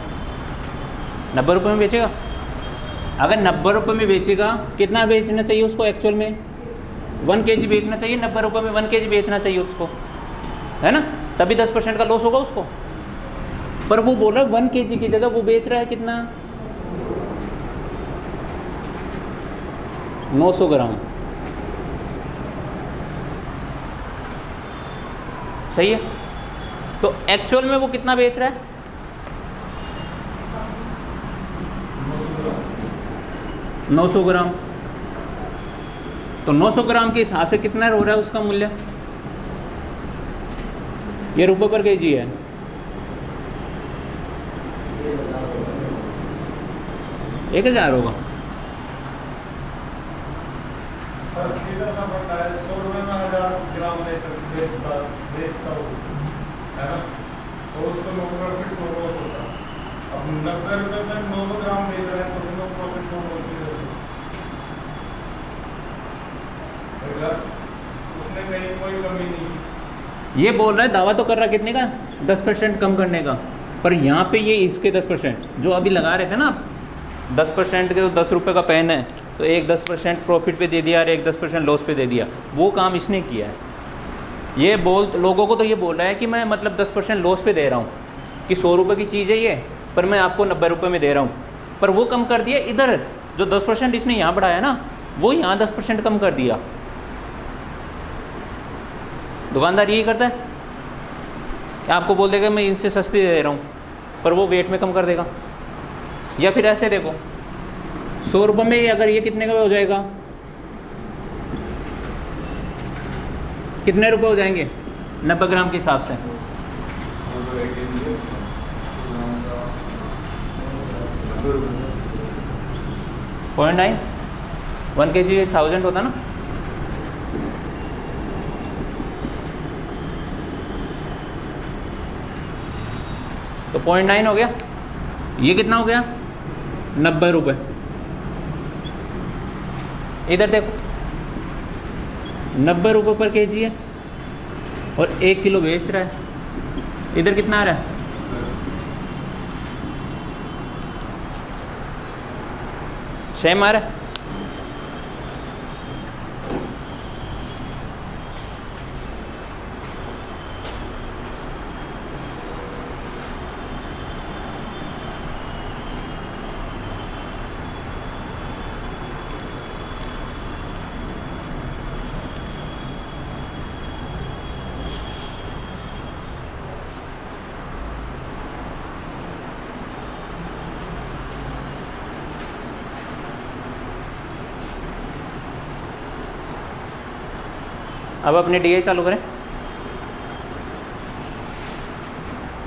90 रुपये में बेचेगा। अगर 90 रुपये में बेचेगा, कितना बेचना चाहिए उसको एक्चुअल में? 1 kg बेचना चाहिए। 90 रुपये में 1 kg बेचना चाहिए उसको, है ना, तभी 10% का लॉस होगा उसको। पर वो बोल रहा है 1 kg की जगह वो बेच रहा है कितना? 900 ग्राम। सही है। तो एक्चुअल में वो कितना बेच रहा है? 900 ग्राम। तो 900 ग्राम के हिसाब से कितना हो रहा है उसका मूल्य? ये रुपये पर केजी है। एक 1000 होगा। सर सीधा सा पड़ता है, 100 रुपये में 1000 ग्राम बेचता हूँ, है ना, तो उसको नो प्रॉफिट नो लॉस होता है। अब 90 रुपये में 900 ग्राम बेच रहे हैं तो नो प्रॉफिट नो लॉस होगा। उसने कहीं कोई कमी नहीं। ये बोल रहा है दावा तो कर रहा है कितने का? 10% कम करने का। पर यहाँ पे ये इसके 10% जो अभी लगा रहे थे ना, 10% के, तो 10 रुपये का पेन है तो एक 10% प्रॉफिट पे दे दिया और एक 10% लॉस पे दे दिया। वो काम इसने किया है। ये लोगों को तो ये बोल रहा है कि मैं मतलब 10% लॉस पे दे रहा हूँ कि 100 रुपये की चीज़ है ये, पर मैं आपको 90 रुपये में दे रहा हूँ। पर वो कम कर दिया इधर, जो 10% इसने यहाँ बढ़ाया ना, वो यहाँ 10% कम कर दिया। दुकानदार यही करता है कि आपको बोल देगा मैं इनसे सस्ती दे रहा हूँ, पर वो वेट में कम कर देगा। या फिर ऐसे देखो, 100 रुपये में अगर ये कितने का हो जाएगा? कितने रुपए हो जाएंगे 90 ग्राम के हिसाब से? 0.9। 1 kg 1000 होता ना। तो 0.9 हो गया। ये कितना हो गया? 90 रुपये। इधर देखो, 90 रुपये पर केजी है और 1 किलो बेच रहा है। इधर कितना आ रहा है? सेम आ रहा है। अब अपने डीआई चालू करें।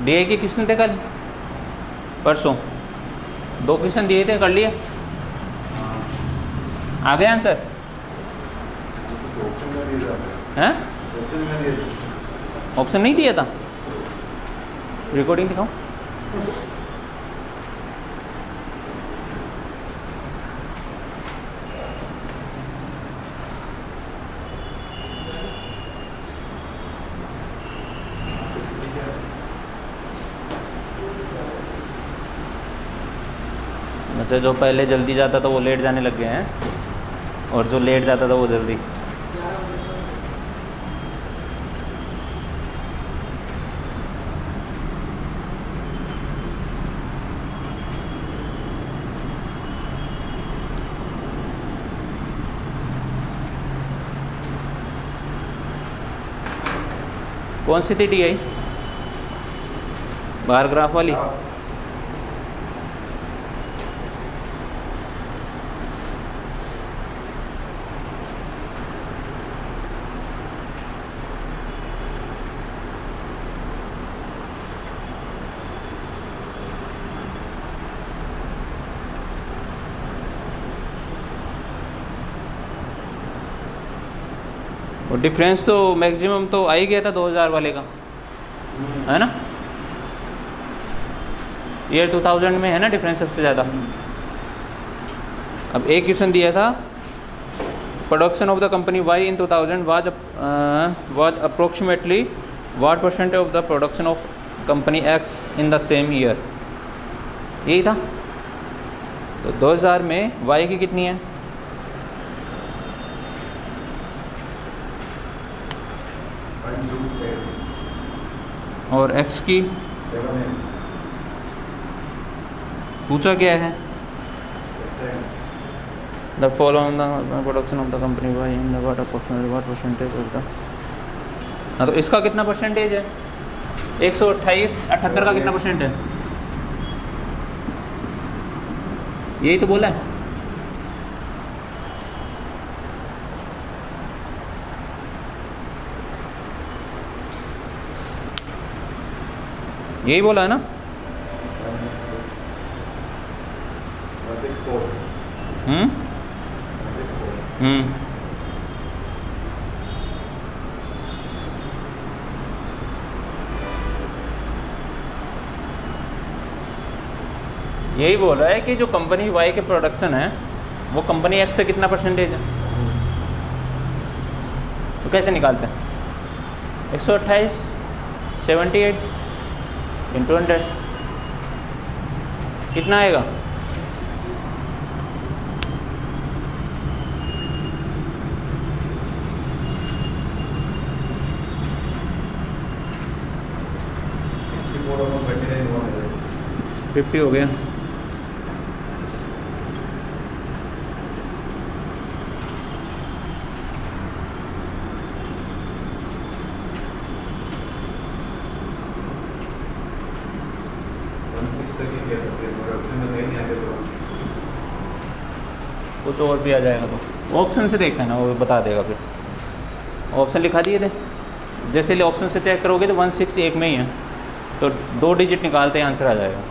डीआई के क्वेश्चन थे कल परसों, 2 क्वेश्चन दिए थे, कर लिए? आ गए आंसर? हैं? ऑप्शन नहीं दिया था? रिकॉर्डिंग दिखाओ। अच्छा, जो पहले जल्दी जाता था वो लेट जाने लग गए हैं, और जो लेट जाता था वो जल्दी। कौन सी थी डीआई? बार ग्राफ वाली? और डिफरेंस तो मैक्सिमम तो आ ही गया था 2000 वाले का, है ना? ईयर 2000 में है ना डिफरेंस सबसे ज़्यादा। अब एक क्वेश्चन दिया था, production of the company Y in 2000 was approximately what % of the production of company X in the same year, यही था। तो 2000 में वाई की कितनी है? और एक्स की? पूछा क्या है? The following the production of the company Y in the what approximately what % of the. हाँ, तो इसका कितना परसेंटेज है? 128, 78 का कितना % है? यही तो बोला है। यही बोला है ना? यही बोल रहा है कि जो कंपनी वाई के प्रोडक्शन है वो कंपनी एक्स से कितना % है। तो कैसे निकालते हैं? 128 78 × 100 कितना आएगा? $50 हो गया। कुछ और भी आ जाएगा तो ऑप्शन से देखना ना, वो बता देगा। फिर ऑप्शन लिखा दिए थे, जैसे ऑप्शन से चेक करोगे तो 16 एक में ही है, तो 2 डिजिट निकालते ही आंसर आ जाएगा।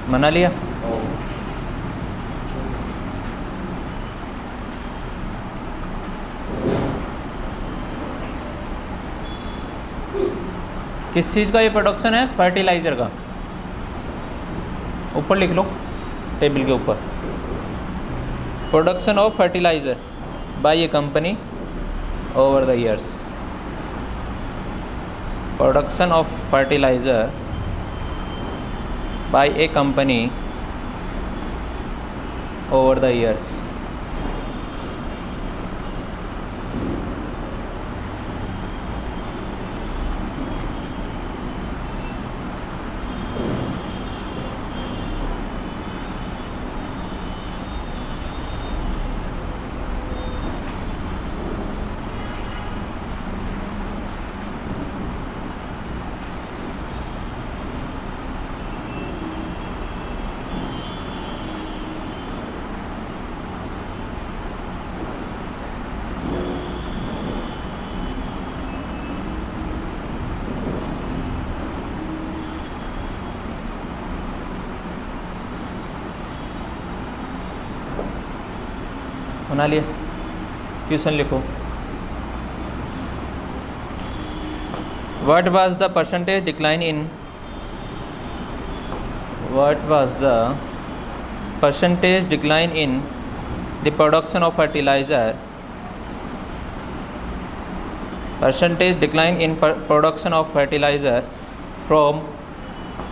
मना लिया। किस चीज़ का ये प्रोडक्शन है? फर्टिलाइज़र का। ऊपर लिख लो टेबल के ऊपर, production of fertiliser by a company over the years. Production of fertiliser by a company over the years. बना लिया। क्वेश्चन लिखो। What was the percentage decline in the production of fertilizer? Percentage decline in production of fertilizer from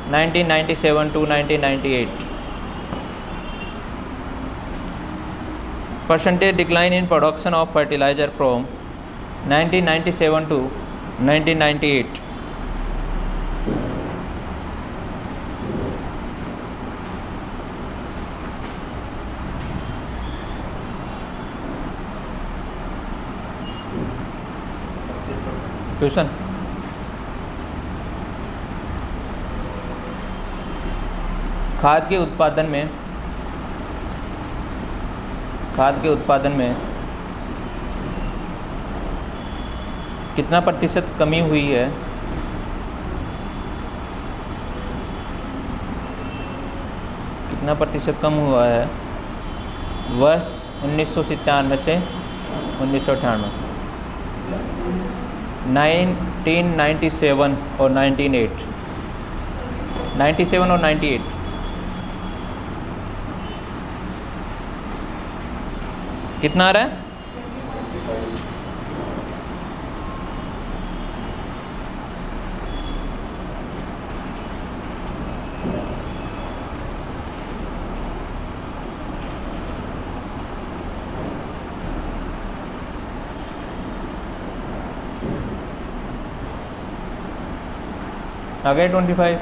1997 to 1998. Percentage decline in production of fertilizer from 1997 to 1998. Question खाद के उत्पादन में कितना प्रतिशत कमी हुई है? कितना प्रतिशत कम हुआ है वर्ष 1997 से 1998? 1997 और 98, 97 और 98। कितना आ रहा है? आ गए 25।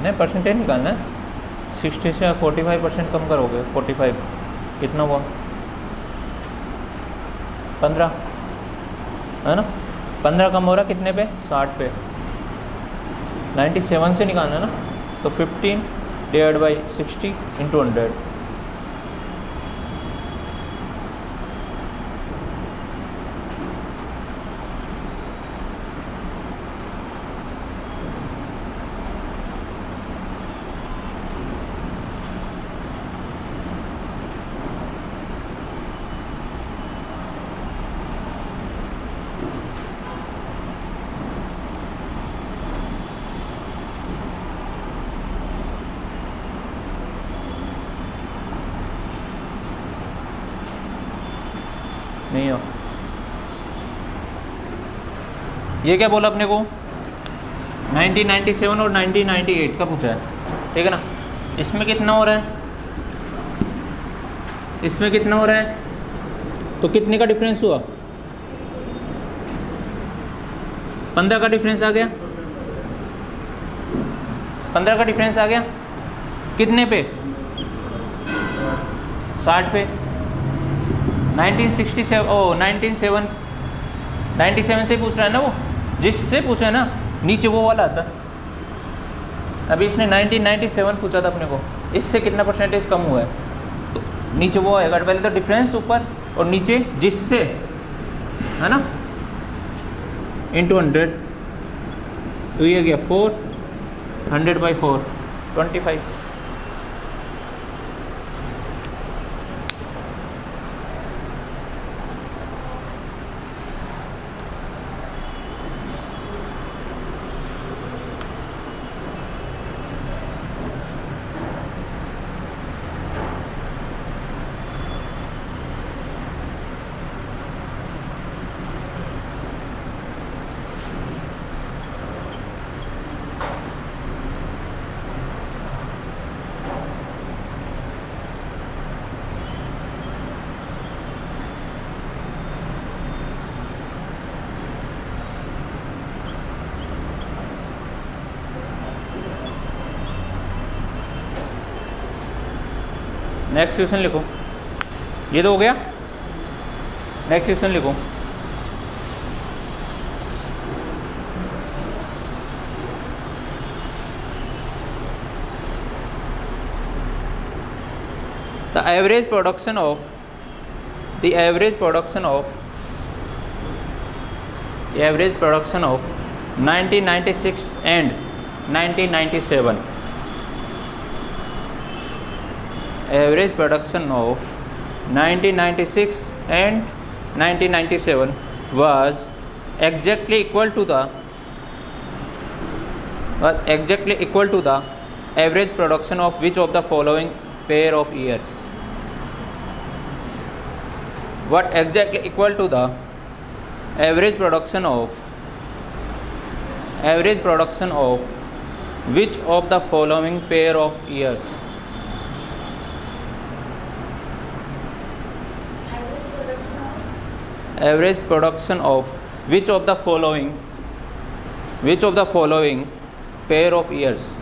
नहीं, परसेंटेज निकालना है। 60 से 45% कम करोगे। 45 कितना हुआ? 15 है ना? 15 कम हो रहा कितने पे? 60 पे। 97 से निकालना है ना, तो 15 डिवाइड बाई 60 इंटू 100। नहीं हो। ये क्या बोला अपने को? 1997 और 1998 का पूछा है, ठीक है ना? इसमें कितना हो रहा है? इसमें कितना हो रहा है? तो कितने का डिफरेंस हुआ? 15 का डिफरेंस आ गया। 15 का डिफरेंस आ गया कितने पे? 60 पे। 1967 ओ 97 से पूछ रहा है ना वो, जिससे पूछा है ना, नीचे वो वाला आता। अभी इसने 1997 पूछा था अपने को, इससे कितना परसेंटेज कम हुआ है, तो नीचे वो आएगा। पहले तो डिफरेंस ऊपर और नीचे जिससे, है ना, इंटू 100, तो ये गया 400/4 25। नेक्स्ट क्वेश्चन लिखो, ये तो हो गया। नेक्स्ट क्वेश्चन लिखो, the average production of 1996 and 1997, average production of 1996 and 1997 was exactly equal to the average production of which of the following pair of years? What exactly equal to the average production of which of the following pair of years? Average production of which of the following pair of years?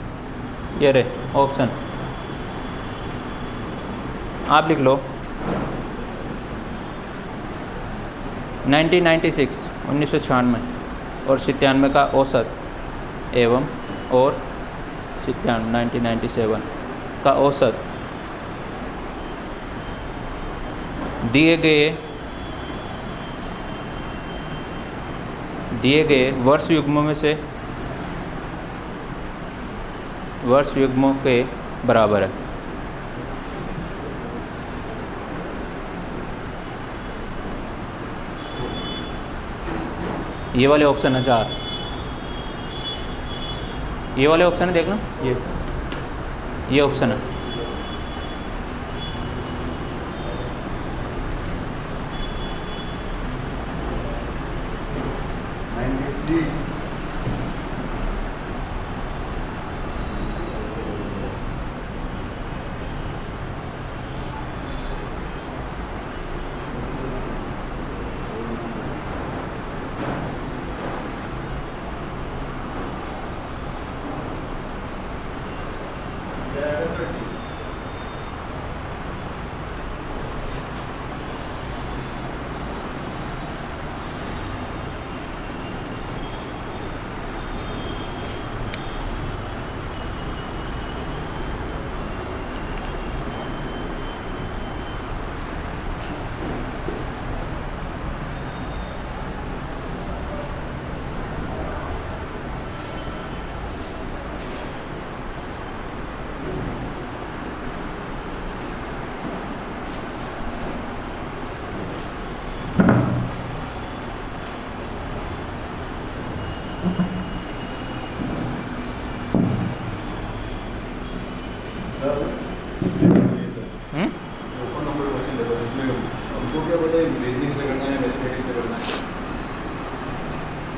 ये रहे option, आप लिख लो। 1996 1996 और 97 का औसत एवं और 1997 का औसत दिए गए वर्ष युग्मों के बराबर है। ये वाले ऑप्शन है 4, ये वाले ऑप्शन है, देख लो, ये ऑप्शन है।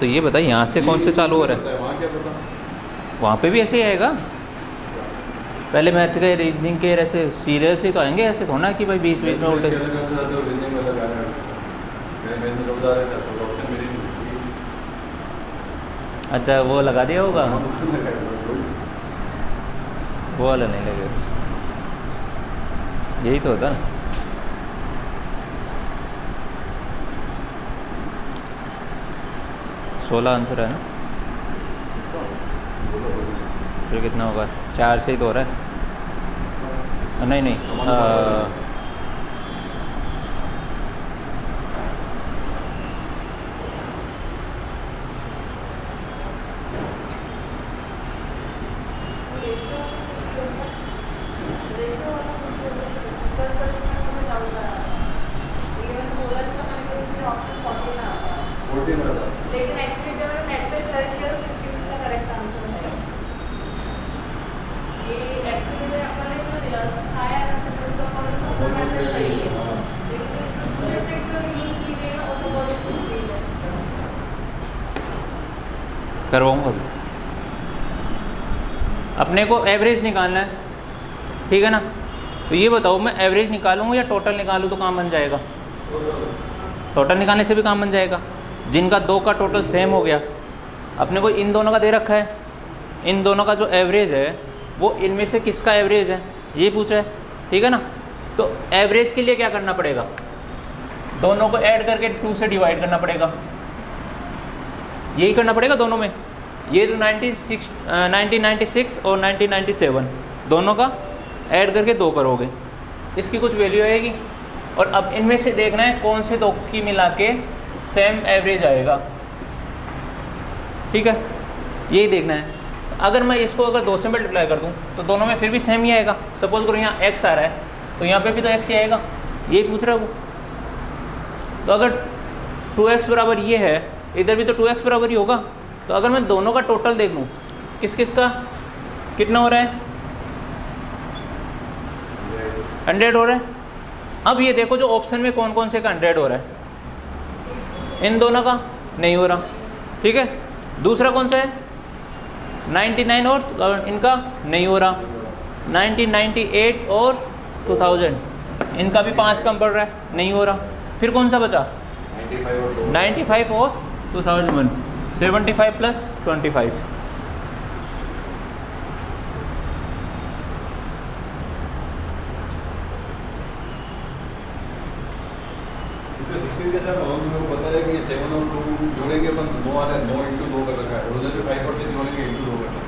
तो ये बताइए यहाँ से कौन से चालू हो रहा है? वहाँ पे भी ऐसे ही आएगा। पहले मैथ के रीजनिंग के ऐसे सीरियस ही तो आएंगे, ऐसे होना कि भाई 20 में उल्टे। अच्छा वो लगा दिया होगा, वो वाला नहीं लगेगा, यही तो होता ना। 16 आंसर है ना, इसका फिर कितना होगा? 4 से ही तो हो रहा है। नहीं नहीं लेकिन एक्चुअली जब मैंने नेट पे सर्च किया तो 16 इसका करेक्ट आंसर है। ये एक्चुअली में अपने को सिखाया है ना उसका फॉर्मूला तो मैंने सही है, लेकिन इसमें ट्रिक जो यूज कीजिएगा वो सब बहुत 16 है। करवाऊँगा अभी। अपने को एवरेज निकालना है, ठीक है ना? तो ये बताओ, मैं एवरेज निकालूँ या टोटल निकालूँ तो काम बन जाएगा? टोटल निकालने से भी काम बन जाएगा। जिनका 2 का टोटल सेम हो गया, अपने को इन दोनों का दे रखा है, इन दोनों का जो एवरेज है वो इनमें से किसका एवरेज है ये पूछा है, ठीक है ना? तो एवरेज के लिए क्या करना पड़ेगा? दोनों को ऐड करके 2 से डिवाइड करना पड़ेगा, यही करना पड़ेगा दोनों में। ये तो 1996 और 1997 दोनों का ऐड करके 2 करोगे, इसकी कुछ वैल्यू आएगी। और अब इनमें से देखना है कौन से 2 की मिला के सेम एवरेज आएगा, ठीक है? यही देखना है। अगर मैं इसको अगर 2 से मल्टीप्लाई कर दूं तो दोनों में फिर भी सेम ही आएगा। सपोज करो यहाँ x आ रहा है तो यहाँ पे भी तो x ही आएगा, यही पूछ रहा है वो। तो अगर 2x बराबर ये है, इधर भी तो 2x बराबर ही होगा। तो अगर मैं दोनों का टोटल देख लूँ, किस किस का कितना हो रहा है? 100 हो रहा है। अब ये देखो जो ऑप्शन में कौन कौन से का 100 हो रहा है, इन दोनों का नहीं हो रहा, ठीक है? दूसरा कौन सा है? 99 और इनका नहीं हो रहा, 1998 और 2000 इनका भी 5 कम पड़ रहा है, नहीं हो रहा। फिर कौन सा बचा? 95 और 2001, 75 प्लस 25। के साथ और मेरे को पता है कि ये 7 और 2 जोड़ेंगे अपन 9 आ रहा है, 9 इंटू 2 कर रखा है, और उधर से 5 और 6 जोड़ेंगे इंटू 2 करना है।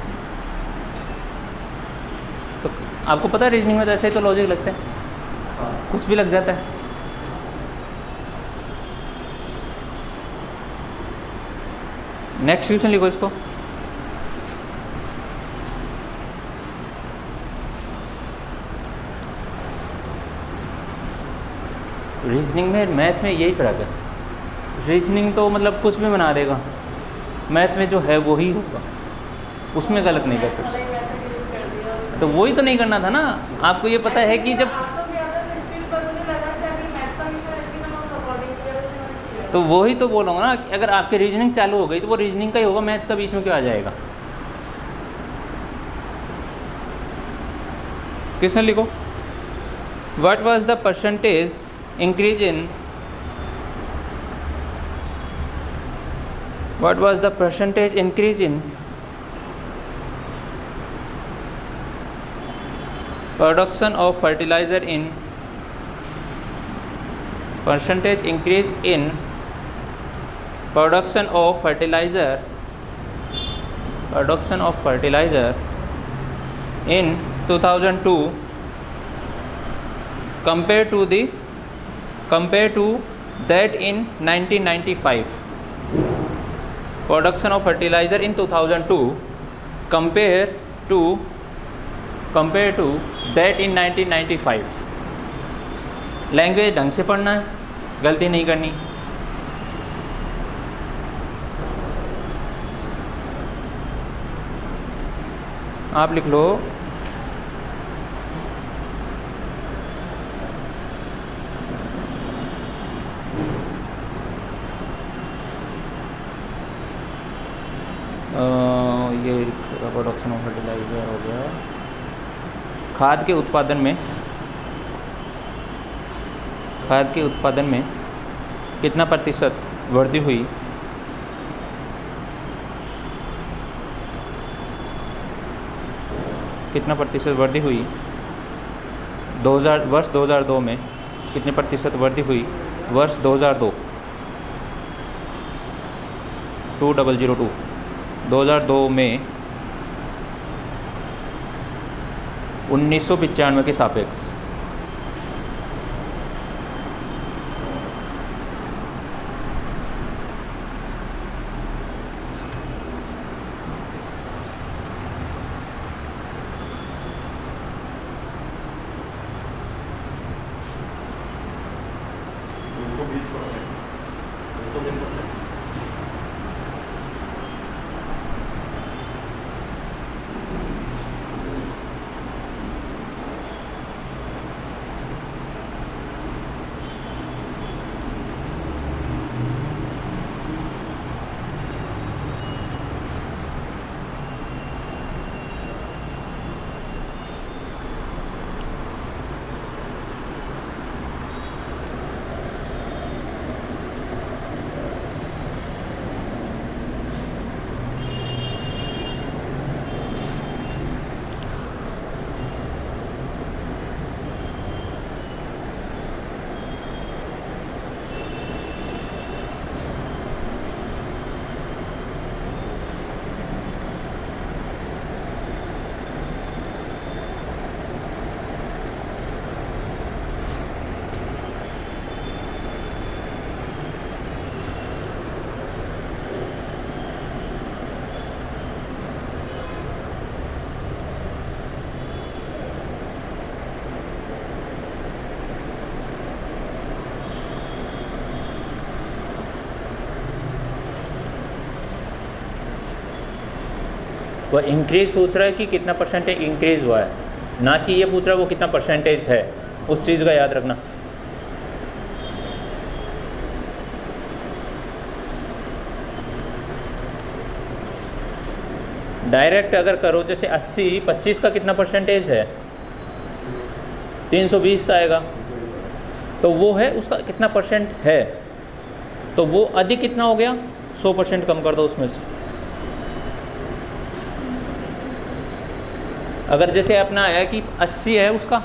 तो आपको पता है रीजनिंग में तो ऐसे ही तो लॉजिक लगता है, हाँ कुछ भी लग जाता है। नेक्स्ट क्वेश्चन लिखो इसको। रीजनिंग में मैथ में यही फ़र्क है, रीजनिंग तो मतलब कुछ भी बना देगा, मैथ में जो है वो ही होगा, उसमें गलत नहीं कर सकते। तो वही तो नहीं करना था ना, आपको ये पता है कि जब तो वही तो बोल रहा हूँ ना कि अगर आपकी रीजनिंग चालू हो गई तो वो रीजनिंग का ही होगा, मैथ का बीच में क्यों आ जाएगा? क्वेश्चन लिखो। What was the percentage increase in what was the percentage increase in production of fertilizer in percentage increase in production of fertilizer in 2002 compared to that in 1995. Production of fertilizer in 2002 compared to that in 1995. Language ढंग से पढ़ना है, गलती नहीं करनी। आप लिख लो ये प्रोडक्शन ऑफ फर्टिलाइज़र हो गया। खाद के उत्पादन में कितना प्रतिशत वृद्धि हुई? कितना प्रतिशत वृद्धि हुई? वर्ष 2002 में कितने प्रतिशत वृद्धि हुई? वर्ष 2002 2002 2002 में 1995 के सापेक्ष वो इंक्रीज पूछ रहा है कि कितना परसेंटेज इंक्रीज हुआ है, ना कि ये पूछ रहा है वो कितना परसेंटेज है। उस चीज़ का याद रखना। डायरेक्ट अगर करो जैसे 80 25 का कितना परसेंटेज है, 320 आएगा, तो वो है उसका कितना परसेंट है, तो वो अधिक कितना हो गया, 100% कम कर दो उसमें से। अगर जैसे अपना आया कि 80 है उसका